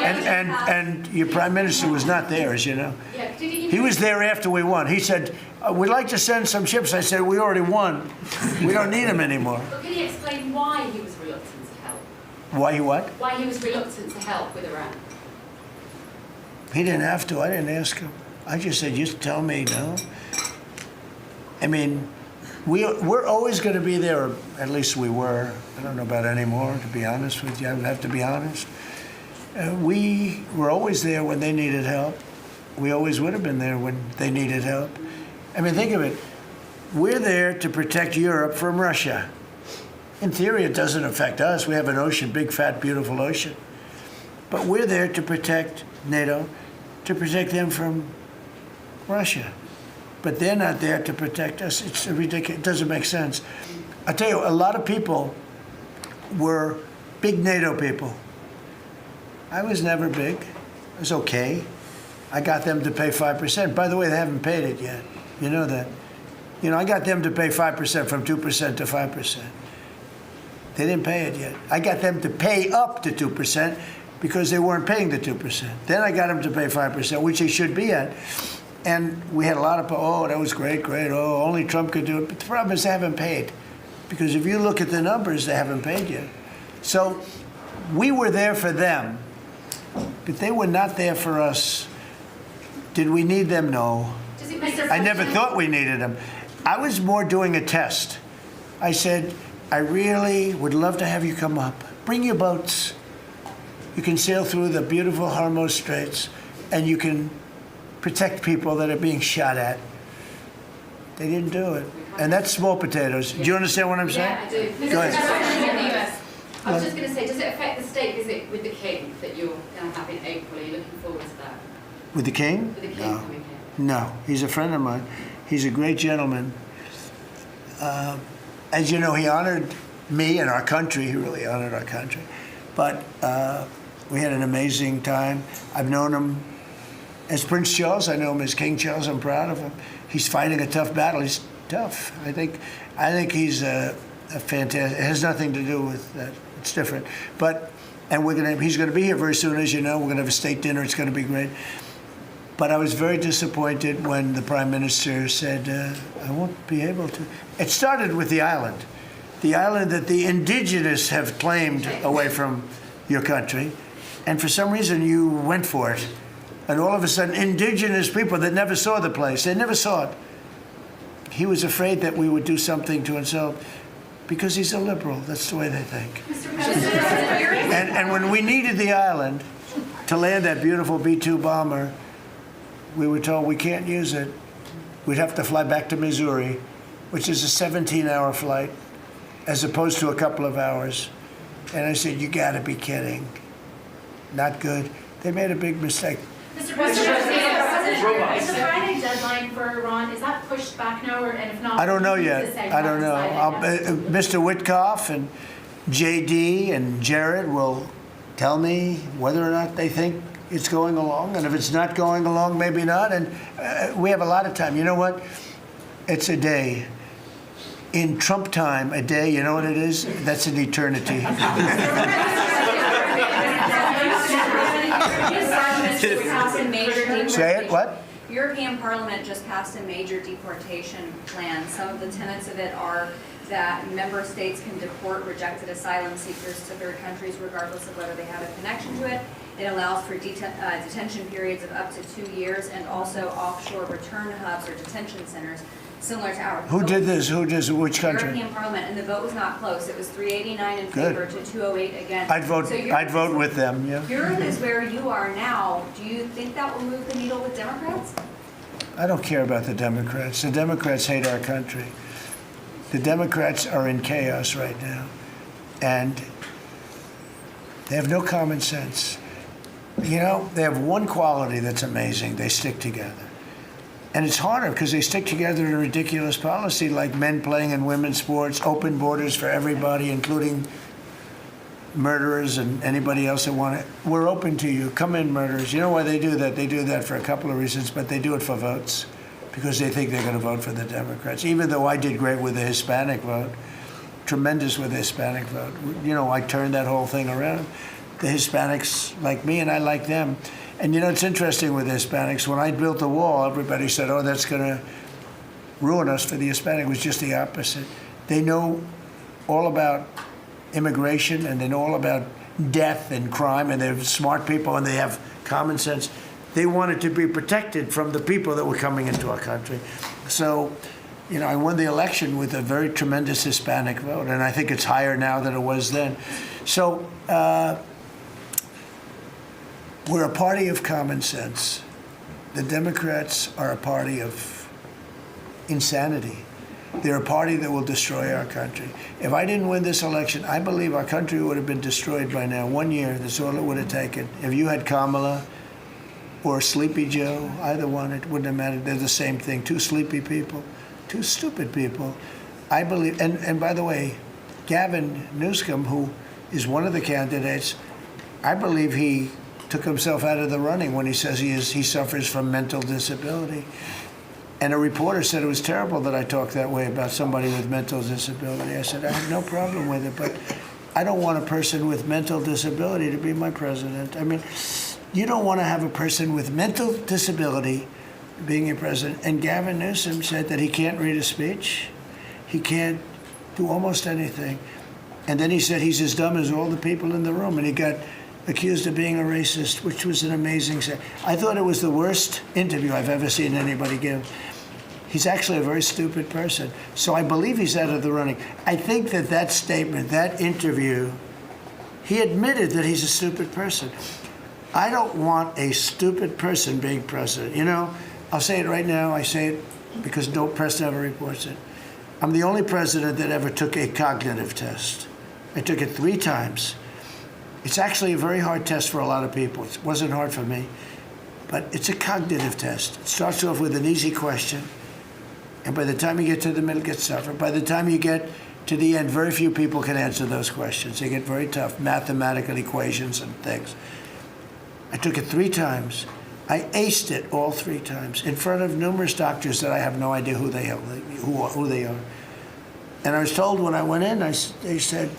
And your prime minister was not there, as you know. He was there after we won. He said, we'd like to send some ships. I said, we already won. We don't need them anymore. But can you explain why he was reluctant to help? Why he what? Why he was reluctant to help with Iran? He didn't have to. I didn't ask him. I just said, just tell me, no. I mean, we're always going to be there, or at least we were. I don't know about anymore, to be honest with you. I would have to be honest. We were always there when they needed help. We always would have been there when they needed help. I mean, think of it. We're there to protect Europe from Russia. In theory, it doesn't affect us. We have an ocean, big, fat, beautiful ocean. But we're there to protect NATO, to protect them from Russia. But they're not there to protect us. It's ridiculous. It doesn't make sense. I tell you, a lot of people were big NATO people. I was never big. It was okay. I got them to pay 5%. By the way, they haven't paid it yet. You know that. I got them to pay 5% from 2% to 5%. They didn't pay it yet. I got them to pay up to 2% because they weren't paying the 2%. Then I got them to pay 5%, which they should be at. And we had a lot of, that was great. Oh, only Trump could do it. But the problem is they haven't paid. Because if you look at the numbers, they haven't paid yet. So We were there for them, but they were not there for us. Did we need them? No. I never thought we needed them. I was more doing a test. I said, I really would love to have you come up. Bring your boats. You can sail through the beautiful Hormuz Straits, and you can protect people that are being shot at. They didn't do it. And that's small potatoes. Do you understand what I'm saying? Yeah, I do. Go ahead. I was just going to say, does it affect the state visit with the King that you're going to have in April? Are you looking forward to that? With the King? With the King No. coming here? No, he's a friend of mine. He's a great gentleman. As you know, he honored me and our country. He really honored our country. But we had an amazing time. I've known him as Prince Charles. I know him as King Charles. I'm proud of him. He's fighting a tough battle. He's tough. I think he's a fantastic. It has nothing to do with that. It's different. But he's gonna be here very soon, as you know. We're gonna have a state dinner. It's gonna be great. But I was very disappointed when the Prime Minister said, I won't be able to. It started with the island that the indigenous have claimed away from your country. And for some reason, you went for it. And all of a sudden, indigenous people that never saw the place, they never saw it. He was afraid that we would do something to insult, because he's a liberal. That's the way they think. And when we needed the island to land that beautiful B-2 bomber, we were told we can't use it. We'd have to fly back to Missouri, which is a 17-hour flight, as opposed to a couple of hours. And I said, you gotta be kidding. Not good. They made a big mistake. Mr. President, is the Friday deadline for Iran, is that pushed back now, and if not? I don't know yet. I don't know. Mr. Witkoff and JD and Jared will tell me whether or not they think it's going along. And if it's not going along, maybe not. And we have a lot of time. You know what? It's a day. In Trump time, a day, you know what it is? That's an eternity. Say it, what? European Parliament just passed a major deportation plan. Some of the tenets of it are that member states can deport rejected asylum seekers to third countries regardless of whether they have a connection to it. It allows for detention periods of up to 2 years and also offshore return hubs or detention centers similar to ours. Who did this? Which country? European Parliament, and the vote was not close. It was 389 in favor to 208 against. I'd vote with them, yeah. Europe is where you are now. Do you think that will move the needle with Democrats? I don't care about the Democrats. The Democrats hate our country. The Democrats are in chaos right now. And they have no common sense. You know, they have one quality that's amazing. They stick together. And it's harder because they stick together in a ridiculous policy like men playing in women's sports, open borders for everybody, including murderers and anybody else that want it. We're open to you. Come in, murderers. You know why they do that? They do that for a couple of reasons, but they do it for votes because they think they're going to vote for the Democrats. Even though I did great with the Hispanic vote, tremendous with the Hispanic vote. You know, I turned that whole thing around. The Hispanics like me, and I like them. And you know, it's interesting with the Hispanics. When I built the wall, everybody said, oh, that's going to ruin us for the Hispanic. It was just the opposite. They know all about immigration, and they know all about death and crime, and they're smart people, and they have common sense. They wanted to be protected from the people that were coming into our country. So, you know, I won the election with a very tremendous Hispanic vote, and I think it's higher now than it was then. So, we're a party of common sense. The Democrats are a party of insanity. They're a party that will destroy our country. If I didn't win this election, I believe our country would have been destroyed by now. 1 year, that's all it would have taken. If you had Kamala or Sleepy Joe, either one, it wouldn't have mattered. They're the same thing. Two sleepy people, two stupid people. I believe, and by the way, Gavin Newsom, who is one of the candidates, I believe he took himself out of the running when he says he suffers from mental disability. And a reporter said it was terrible that I talked that way about somebody with mental disability. I said, I have no problem with it, but I don't want a person with mental disability to be my president. I mean, you don't want to have a person with mental disability being your president. And Gavin Newsom said that he can't read a speech. He can't do almost anything. And then he said he's as dumb as all the people in the room, and he got accused of being a racist, which was an amazing say. I thought it was the worst interview I've ever seen anybody give. He's actually a very stupid person. So I believe he's out of the running. I think that that statement, that interview, he admitted that he's a stupid person. I don't want a stupid person being president. You know, I'll say it right now. I say it because no press never reports it. I'm the only president that ever took a cognitive test. I took it 3 times. It's actually a very hard test for a lot of people. It wasn't hard for me. But it's a cognitive test. It starts off with an easy question. And by the time you get to the middle, it gets tougher. By the time you get to the end, very few people can answer those questions. They get very tough, mathematical equations and things. I took it 3 times. I aced it all 3 times in front of numerous doctors that I have no idea who they are. And I was told when I went in, they said,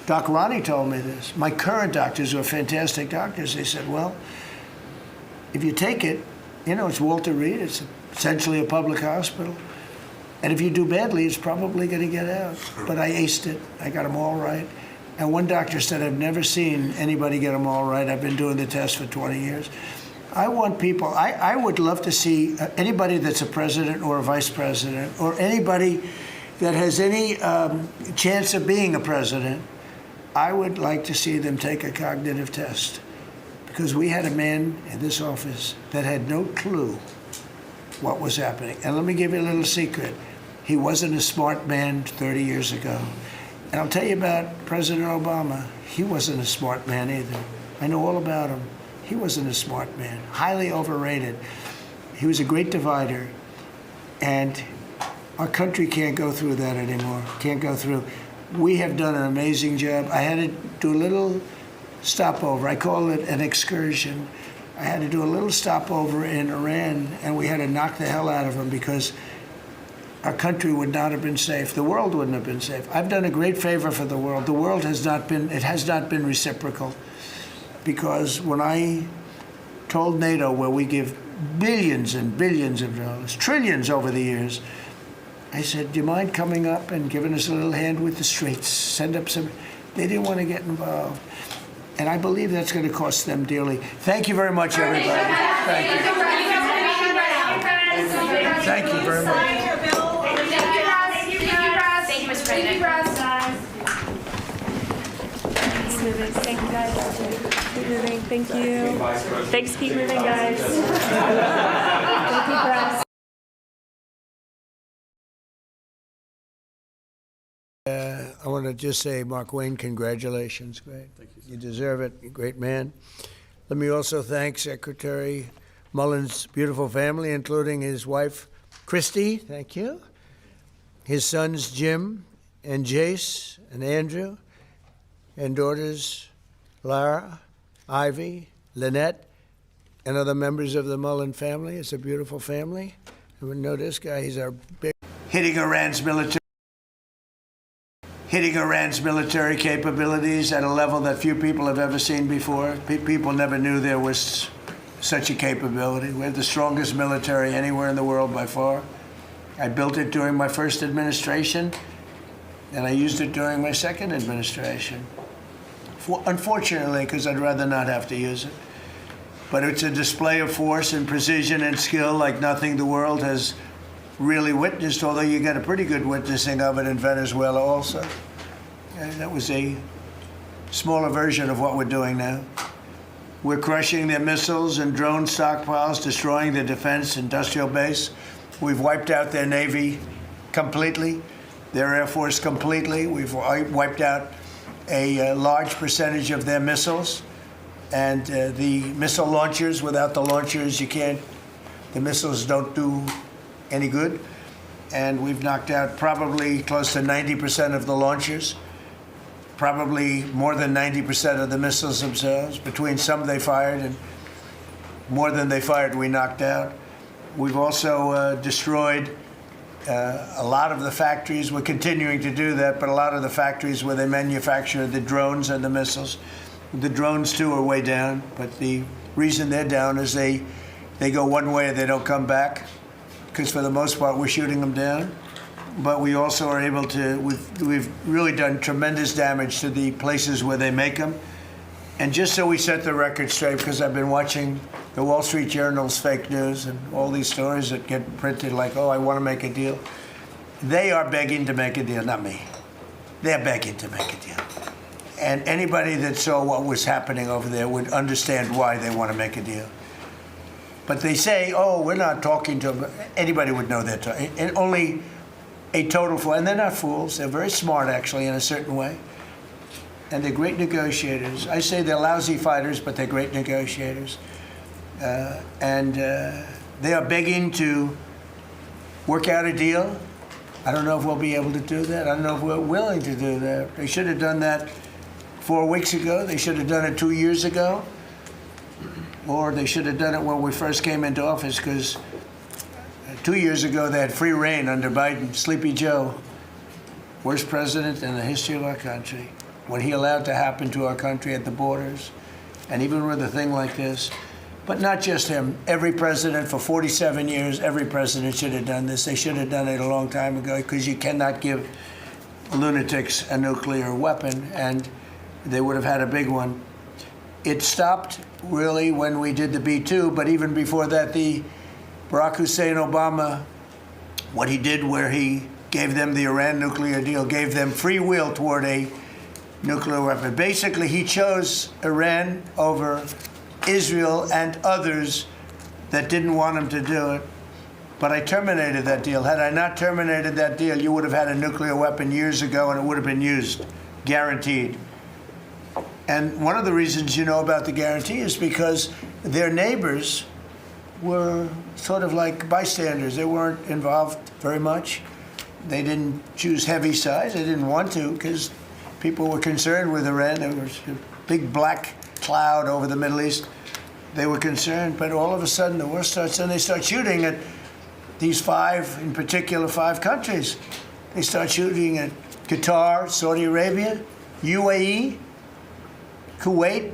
Doc Ronnie told me this. My current doctors, who are fantastic doctors, they said, well, if you take it, you know, it's Walter Reed, it's essentially a public hospital. And if you do badly, it's probably going to get out. But I aced it. I got them all right. And one doctor said, I've never seen anybody get them all right. I've been doing the test for 20 years. I want people, I would love to see anybody that's a president or a vice president or anybody that has any chance of being a president, I would like to see them take a cognitive test. Because we had a man in this office that had no clue what was happening. And let me give you a little secret. He wasn't a smart man 30 years ago. And I'll tell you about President Obama. He wasn't a smart man either. I know all about him. He wasn't a smart man, highly overrated. He was a great divider. And our country can't go through that anymore, can't go through. We have done an amazing job. I had to do a little stopover. I call it an excursion. I had to do a little stopover in Iran, and we had to knock the hell out of them because our country would not have been safe. The world wouldn't have been safe. I've done a great favor for the world. The world has not been reciprocal, because when I told NATO, where we give billions and billions of dollars, trillions over the years, I said, do you mind coming up and giving us a little hand with the streets? Send up some. They didn't want to get involved. And I believe that's going to cost them dearly. Thank you very much, everybody. Thank you. Thank you very much. Thank you, Mr. President. Keep moving. Thank you, guys. Keep moving. Thank you. Thanks. Keep moving, guys. Thank you, press. I want to just say, Mark Wayne, congratulations. Great. Thank you. You deserve it. You're a great man. Let me also thank Secretary Mullen's beautiful family, including his wife, Christy. Thank you. His sons, Jim and Jace and Andrew, and daughters, Lara, Ivy, Lynette, and other members of the Mullen family. It's a beautiful family. And we know this guy, he's our big... Hitting Iran's military capabilities at a level that few people have ever seen before. People never knew there was such a capability. We have the strongest military anywhere in the world by far. I built it during my first administration, and I used it during my second administration. Unfortunately, because I'd rather not have to use it. But it's a display of force and precision and skill like nothing the world has really witnessed, although you get a pretty good witnessing of it in Venezuela also. And that was a smaller version of what we're doing now. We're crushing their missiles and drone stockpiles, destroying their defense industrial base. We've wiped out their Navy completely, their Air Force completely. We've wiped out a large percentage of their missiles. And the missile launchers, without the launchers, the missiles don't do any good. And we've knocked out probably close to 90% of the launchers, probably more than 90% of the missiles themselves. Between some they fired and more than they fired, we knocked out. We've also destroyed a lot of the factories. We're continuing to do that, but a lot of the factories where they manufacture the drones and the missiles. The drones, too, are way down, but the reason they're down is they go one way and they don't come back, because for the most part, we're shooting them down. but we also are able to, we've really done tremendous damage to the places where they make them. And just so we set the record straight, because I've been watching the Wall Street Journal's fake news and all these stories that get printed like, oh, I want to make a deal. They are begging to make a deal, not me. They're begging to make a deal. And anybody that saw what was happening over there would understand why they want to make a deal. But they say, oh, we're not talking to them. Anybody would know that. And only a total fool. And they're not fools. They're very smart, actually, in a certain way. And they're great negotiators. I say they're lousy fighters, but they're great negotiators. They are begging to work out a deal. I don't know if we'll be able to do that. I don't know if we're willing to do that. They should have done that 4 weeks ago. They should have done it 2 years ago. Or they should have done it when we first came into office, because 2 years ago they had free reign under Biden. Sleepy Joe, worst president in the history of our country. What he allowed to happen to our country at the borders, and even with a thing like this. But not just him. Every president for 47 years, every president should have done this. They should have done it a long time ago, because you cannot give lunatics a nuclear weapon, and they would have had a big one. It stopped really when we did the B-2, but even before that, the Barack Hussein Obama, what he did where he gave them the Iran nuclear deal, gave them free will toward a nuclear weapon. Basically, he chose Iran over Israel and others that didn't want him to do it. But I terminated that deal. Had I not terminated that deal, you would have had a nuclear weapon years ago, and it would have been used, guaranteed. And one of the reasons you know about the guarantee is because their neighbors were sort of like bystanders. They weren't involved very much. They didn't choose heavy sides. They didn't want to, because people were concerned with Iran. There was a big black cloud over the Middle East. They were concerned, but all of a sudden the war starts, and they start shooting at these five, in particular, 5 countries. They start shooting at Qatar, Saudi Arabia, UAE, Kuwait,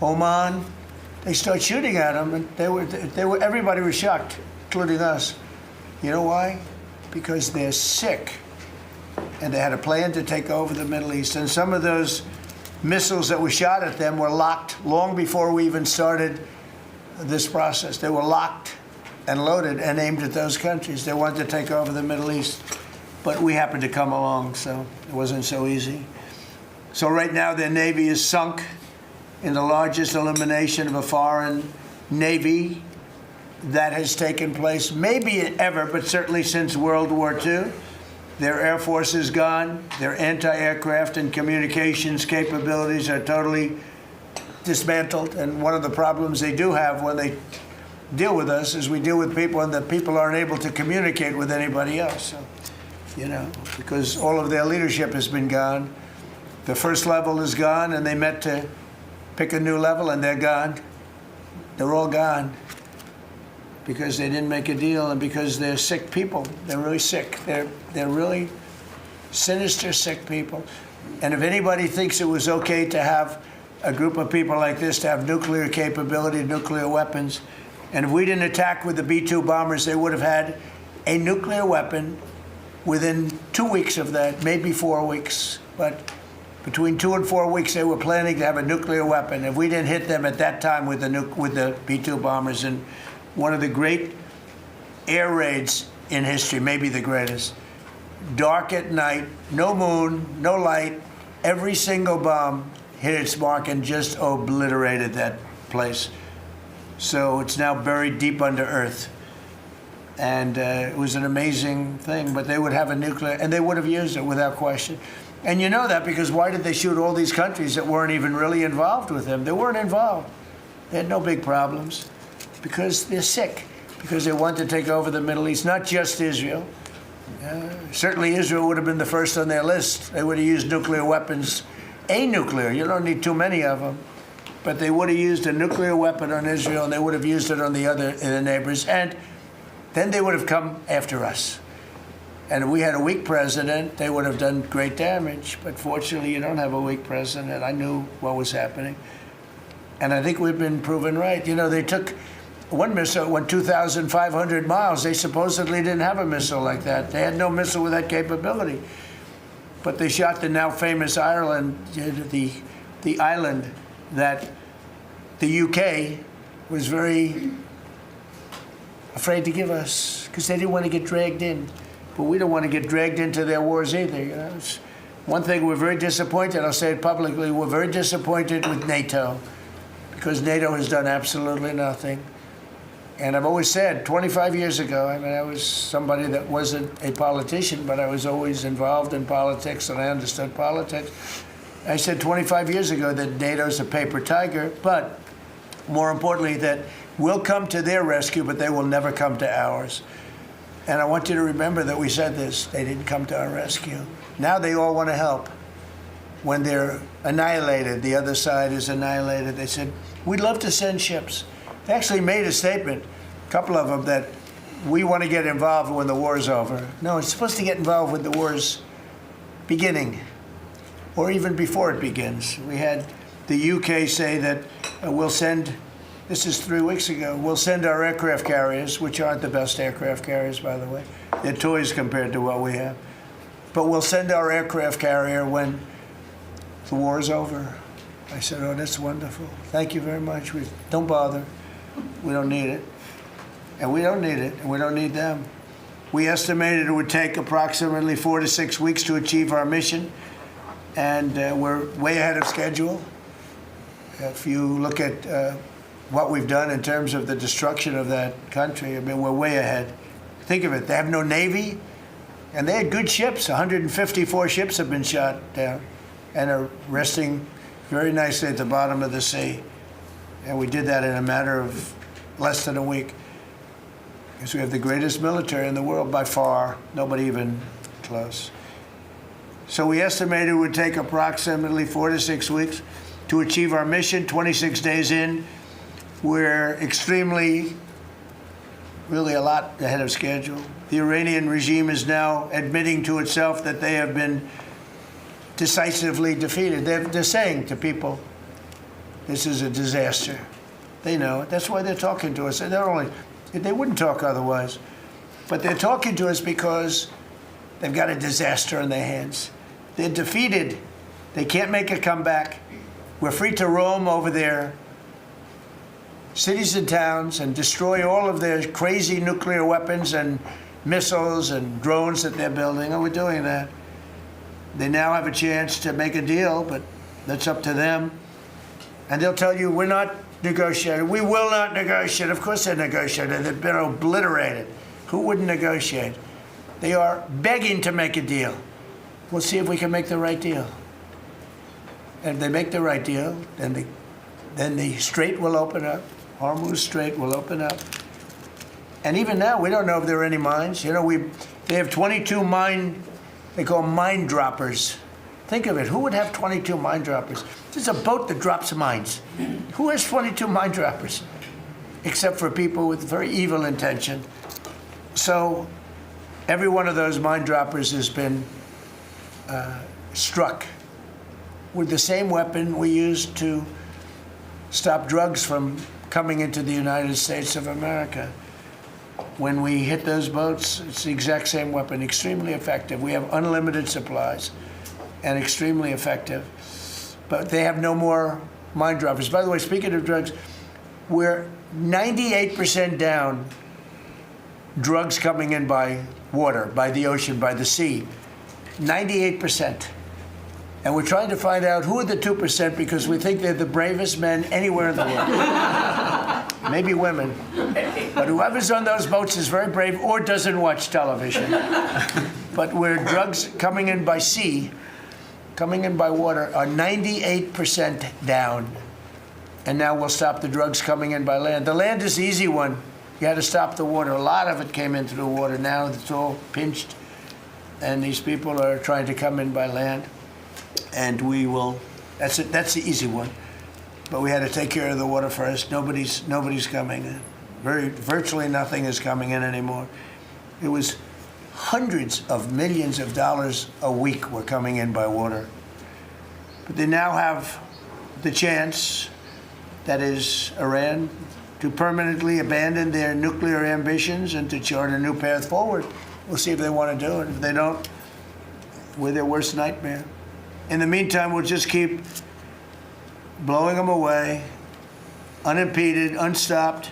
Oman. They start shooting at them, and everybody was shocked, including us. You know why? Because they're sick, and they had a plan to take over the Middle East. And some of those missiles that were shot at them were locked long before we even started this process. They were locked and loaded and aimed at those countries. They wanted to take over the Middle East, but we happened to come along, so it wasn't so easy. So right now their Navy is sunk in the largest elimination of a foreign Navy that has taken place, maybe ever, but certainly since World War II. Their Air Force is gone. Their anti-aircraft and communications capabilities are totally dismantled. And one of the problems they do have when they deal with us is we deal with people, and the people aren't able to communicate with anybody else. So, you know, because all of their leadership has been gone. The first level is gone, and they met to pick a new level, and they're gone. They're all gone because they didn't make a deal, and because they're sick people. They're really sick. They're really sinister, sick people. And if anybody thinks it was okay to have a group of people like this to have nuclear capability, nuclear weapons, and if we didn't attack with the B-2 bombers, they would have had a nuclear weapon within 2 weeks of that, maybe 4 weeks. But between 2 and 4 weeks, they were planning to have a nuclear weapon. If we didn't hit them at that time with the B-2 bombers, and one of the great air raids in history, maybe the greatest, dark at night, no moon, no light, every single bomb hit its mark and just obliterated that place. So it's now buried deep under earth. And it was an amazing thing, but they would have a nuclear, and they would have used it without question. And you know that because why did they shoot all these countries that weren't even really involved with them? They weren't involved. They had no big problems because they're sick, because they want to take over the Middle East, not just Israel. Certainly Israel would have been the first on their list. They would have used nuclear weapons, a nuclear, you don't need too many of them, but they would have used a nuclear weapon on Israel, and they would have used it on the other neighbors, and then they would have come after us. And if we had a weak president, they would have done great damage. But fortunately, you don't have a weak president. I knew what was happening. And I think we've been proven right. You know, they took one missile went 2,500 miles. They supposedly didn't have a missile like that. They had no missile with that capability. But they shot the now famous Ireland, the island that the UK was very afraid to give us because they didn't want to get dragged in. But we don't want to get dragged into their wars either. You know? It's one thing we're very disappointed, I'll say it publicly, we're very disappointed with NATO because NATO has done absolutely nothing. And I've always said, 25 years ago, I mean, I was somebody that wasn't a politician, but I was always involved in politics and I understood politics. I said 25 years ago that NATO's a paper tiger, but more importantly, that we'll come to their rescue, but they will never come to ours. And I want you to remember that we said this. They didn't come to our rescue. Now they all want to help. When they're annihilated, the other side is annihilated, they said, we'd love to send ships. They actually made a statement, a couple of them, that we want to get involved when the war's over. No, it's supposed to get involved when the war's beginning, or even before it begins. We had the UK say that we'll send, this is 3 weeks ago, we'll send our aircraft carriers, which aren't the best aircraft carriers, by the way. They're toys compared to what we have. But we'll send our aircraft carrier when the war is over. I said, oh, that's wonderful. Thank you very much. Don't bother. We don't need it. And we don't need it, and we don't need them. We estimated it would take approximately 4 to 6 weeks to achieve our mission, and we're way ahead of schedule. If you look at what we've done in terms of the destruction of that country, I mean, we're way ahead. Think of it. They have no Navy, and they had good ships. 154 ships have been shot down and are resting very nicely at the bottom of the sea. And we did that in a matter of less than a week. Because we have the greatest military in the world by far, nobody even close. So we estimated it would take approximately 4 to 6 weeks to achieve our mission. 26 days in, we're extremely, really a lot ahead of schedule. The Iranian regime is now admitting to itself that they have been decisively defeated. They're saying to people, this is a disaster. They know it. That's why they're talking to us. They wouldn't talk otherwise. But they're talking to us because they've got a disaster in their hands. They're defeated. They can't make a comeback. We're free to roam over their cities and towns and destroy all of their crazy nuclear weapons and missiles and drones that they're building. And we're doing that. They now have a chance to make a deal, but that's up to them. And they'll tell you, we're not negotiating. We will not negotiate. Of course they're negotiating. They've been obliterated. Who wouldn't negotiate? They are begging to make a deal. We'll see if we can make the right deal. And if they make the right deal, then the strait will open up. Hormuz Strait will open up. And even now, we don't know if there are any mines. You know, they have 22 they call mine droppers. Think of it. Who would have 22 mine droppers? There's a boat that drops mines. Who has 22 mine droppers? Except for people with very evil intention. So every one of those mine droppers has been struck with the same weapon we used to stop drugs from coming into the United States of America. When we hit those boats, it's the exact same weapon, extremely effective. We have unlimited supplies and extremely effective. But they have no more mine droppers. By the way, speaking of drugs, we're 98% down drugs coming in by water, by the ocean, by the sea. 98%. And we're trying to find out who are the 2% because we think they're the bravest men anywhere in the world. Maybe women. But whoever's on those boats is very brave or doesn't watch television. But where drugs coming in by sea, coming in by water, are 98% down. And now we'll stop the drugs coming in by land. The land is the easy one. You had to stop the water. A lot of it came into the water. Now it's all pinched. And these people are trying to come in by land. And we will, that's it, that's the easy one. But we had to take care of the water first. Nobody's coming in. Virtually nothing is coming in anymore. It was hundreds of millions of dollars a week were coming in by water. But they now have the chance, that is Iran, to permanently abandon their nuclear ambitions and to chart a new path forward. We'll see if they want to do it. If they don't, we're their worst nightmare. In the meantime, we'll just keep blowing them away, unimpeded, unstopped.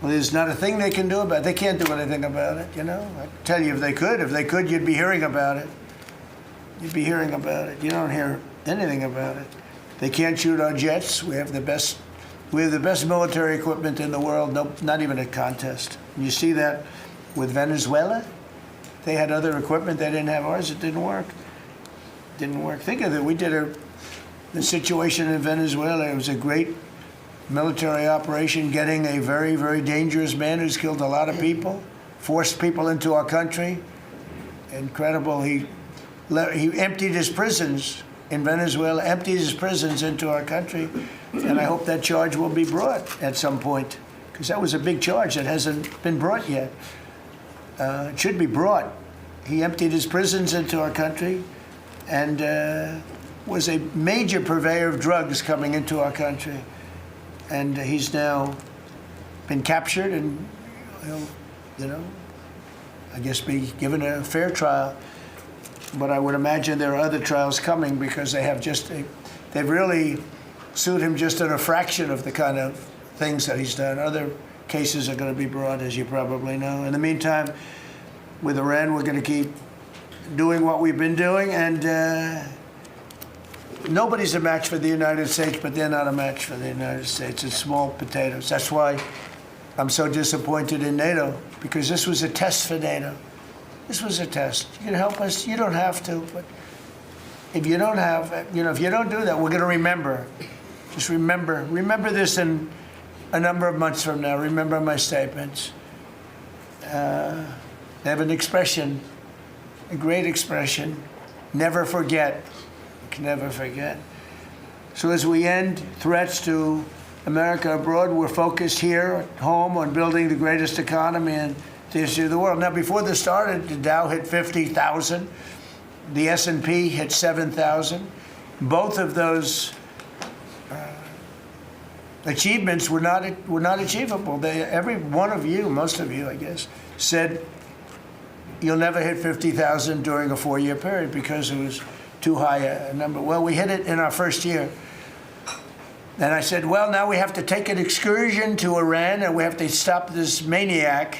Well, there's not a thing they can do about it. They can't do anything about it, you know. I tell you, if they could, you'd be hearing about it. You'd be hearing about it. You don't hear anything about it. They can't shoot our jets. We have the best military equipment in the world. No, not even a contest. You see that with Venezuela. They had other equipment. They didn't have ours. It didn't work. Didn't work. Think of it. We did the situation in Venezuela. It was a great military operation, getting a very, very dangerous man who's killed a lot of people, forced people into our country. Incredible. He emptied his prisons in Venezuela, emptied his prisons into our country, and I hope that charge will be brought at some point, because that was a big charge that hasn't been brought yet. It should be brought. He emptied his prisons into our country and was a major purveyor of drugs coming into our country. And he's now been captured and, I guess be given a fair trial. But I would imagine there are other trials coming, because they've really sued him just in a fraction of the kind of things that he's done. Other cases are going to be brought, as you probably know. In the meantime, with Iran, we're going to keep doing what we've been doing, and nobody's a match for the United States, but they're not a match for the United States. It's small potatoes. That's why I'm so disappointed in NATO, because this was a test for NATO. This was a test. You can help us. You don't have to, but if you don't if you don't do that, we're going to remember. Just remember this in a number of months from now. Remember my statements. They have an expression, a great expression: never forget. Never forget. So as we end threats to America abroad, we're focused here at home on building the greatest economy in the history of the world. Now, before this started, the Dow hit 50,000. The S&P hit 7,000. Both of those achievements were not achievable. Every one of you, most of you, I guess, said you'll never hit 50,000 during a 4-year period because it was too high a number. Well, we hit it in our first year. And I said, well, now we have to take an excursion to Iran, and we have to stop this maniac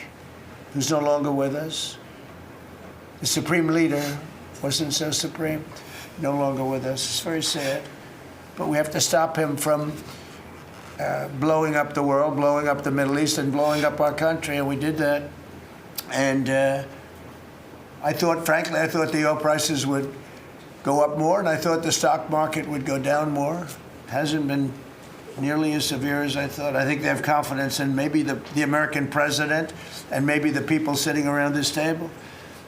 who's no longer with us. The supreme leader wasn't so supreme, no longer with us. It's very sad. But we have to stop him from blowing up the world, blowing up the Middle East, and blowing up our country, and we did that. And frankly, I thought the oil prices would go up more, and I thought the stock market would go down more. It hasn't been nearly as severe as I thought. I think they have confidence in maybe the American president and maybe the people sitting around this table.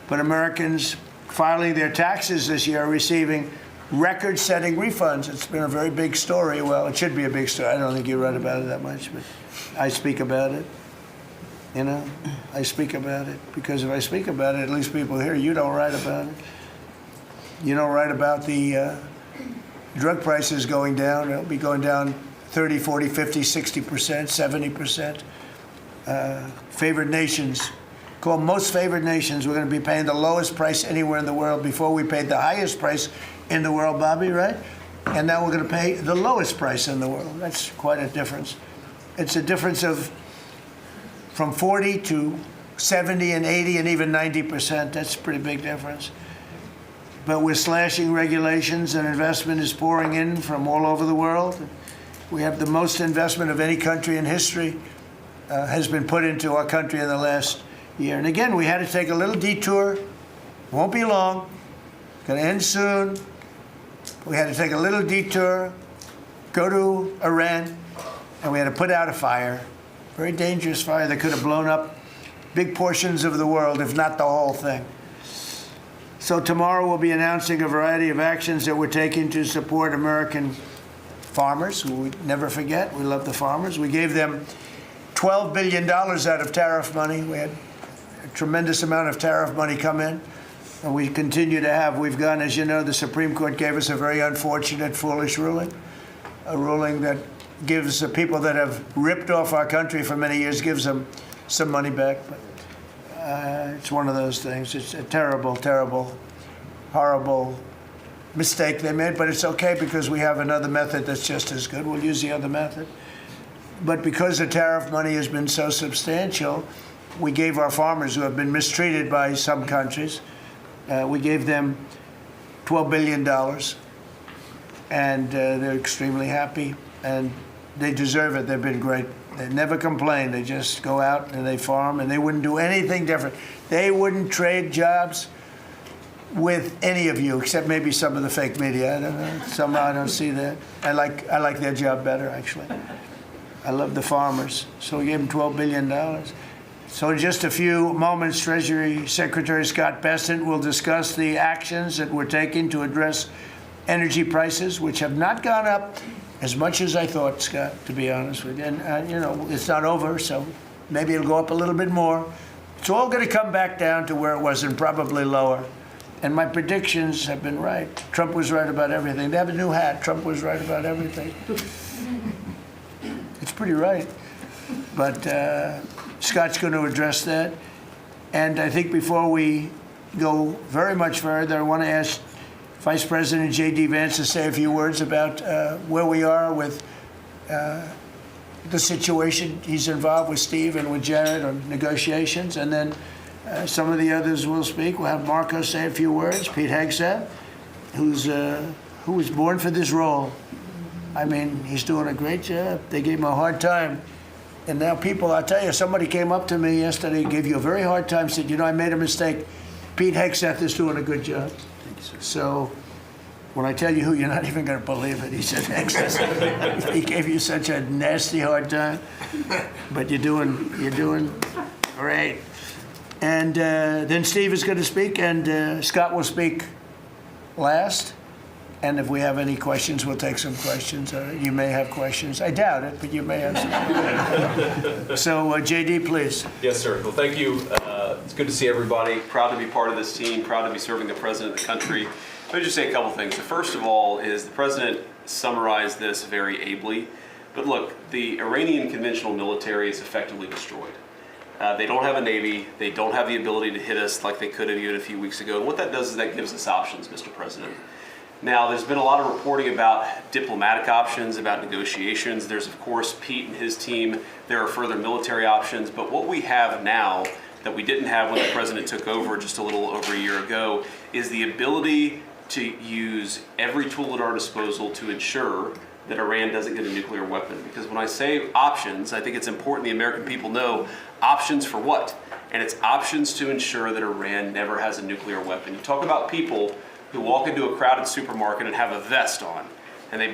But Americans filing their taxes this year are receiving record-setting refunds. It's been a very big story. Well, it should be a big story. I don't think you write about it that much, but I speak about it. I speak about it because if I speak about it, at least people hear. You don't write about it. You don't write about the drug prices going down. It'll be going down 30, 40, 50, 60%, 70%. Favored nations, called most favored nations, we're going to be paying the lowest price anywhere in the world. Before we paid the highest price in the world, Bobby, right? And now we're going to pay the lowest price in the world. That's quite a difference. It's a difference of from 40 to 70 and 80 and even 90%. That's a pretty big difference. But we're slashing regulations, and investment is pouring in from all over the world. We have the most investment of any country in history has been put into our country in the last year. And again, we had to take a little detour. Won't be long. Going to end soon. We had to take a little detour, go to Iran, and we had to put out a fire. Very dangerous fire that could have blown up big portions of the world, if not the whole thing. So tomorrow we'll be announcing a variety of actions that we're taking to support American farmers, who we never forget. We love the farmers. We gave them $12 billion out of tariff money. We had a tremendous amount of tariff money come in, and we continue to have. We've gone, as you know, the Supreme Court gave us a very unfortunate, foolish ruling, a ruling that gives the people that have ripped off our country for many years, gives them some money back. But it's one of those things. It's a terrible, terrible, horrible mistake they made, but it's okay because we have another method that's just as good. We'll use the other method. But because the tariff money has been so substantial, we gave our farmers who have been mistreated by some countries, we gave them $12 billion, and they're extremely happy, and they deserve it. They've been great. They never complain. They just go out and they farm, and they wouldn't do anything different. They wouldn't trade jobs with any of you, except maybe some of the fake media. I don't know. Somehow I don't see that. I like their job better, actually. I love the farmers. So we gave them $12 billion. So in just a few moments, Treasury Secretary Scott Bessent will discuss the actions that we're taking to address energy prices, which have not gone up as much as I thought, Scott, to be honest with you. And, you know, it's not over, so maybe it'll go up a little bit more. It's all going to come back down to where it was and probably lower. And my predictions have been right. Trump was right about everything. They have a new hat. Trump was right about everything. It's pretty right. But Scott's going to address that. And I think before we go very much further, I want to ask Vice President J.D. Vance to say a few words about where we are with the situation. He's involved with Steve and with Jared on negotiations. And then some of the others will speak. We'll have Marco say a few words. Pete Hegseth, who was born for this role. I mean, he's doing a great job. They gave him a hard time. And now people, I'll tell you, somebody came up to me yesterday, gave you a very hard time, said, you know, I made a mistake. Pete Hegseth is doing a good job. Thank you, sir. So when I tell you who, you're not even going to believe it. He said Hegseth. He gave you such a nasty hard time. But you're doing great. And then Steve is going to speak, and Scott will speak last. And if we have any questions, we'll take some questions. You may have questions. I doubt it, but you may have some. So, JD, please. Yes, sir. Well, thank you. It's good to see everybody. Proud to be part of this team. Proud to be serving the president of the country. Let me just say a couple things. The first of all is the president summarized this very ably. But look, the Iranian conventional military is effectively destroyed. They don't have a navy. They don't have the ability to hit us like they could have even a few weeks ago. And what that does is that gives us options, Mr. President. Now, there's been a lot of reporting about diplomatic options, about negotiations. There's, of course, Pete and his team. There are further military options. But what we have now that we didn't have when the president took over just a little over a year ago is the ability to use every tool at our disposal to ensure that Iran doesn't get a nuclear weapon. Because when I say options, I think it's important the American people know options for what? And it's options to ensure that Iran never has a nuclear weapon. You talk about people who walk into a crowded supermarket and have a vest on, and they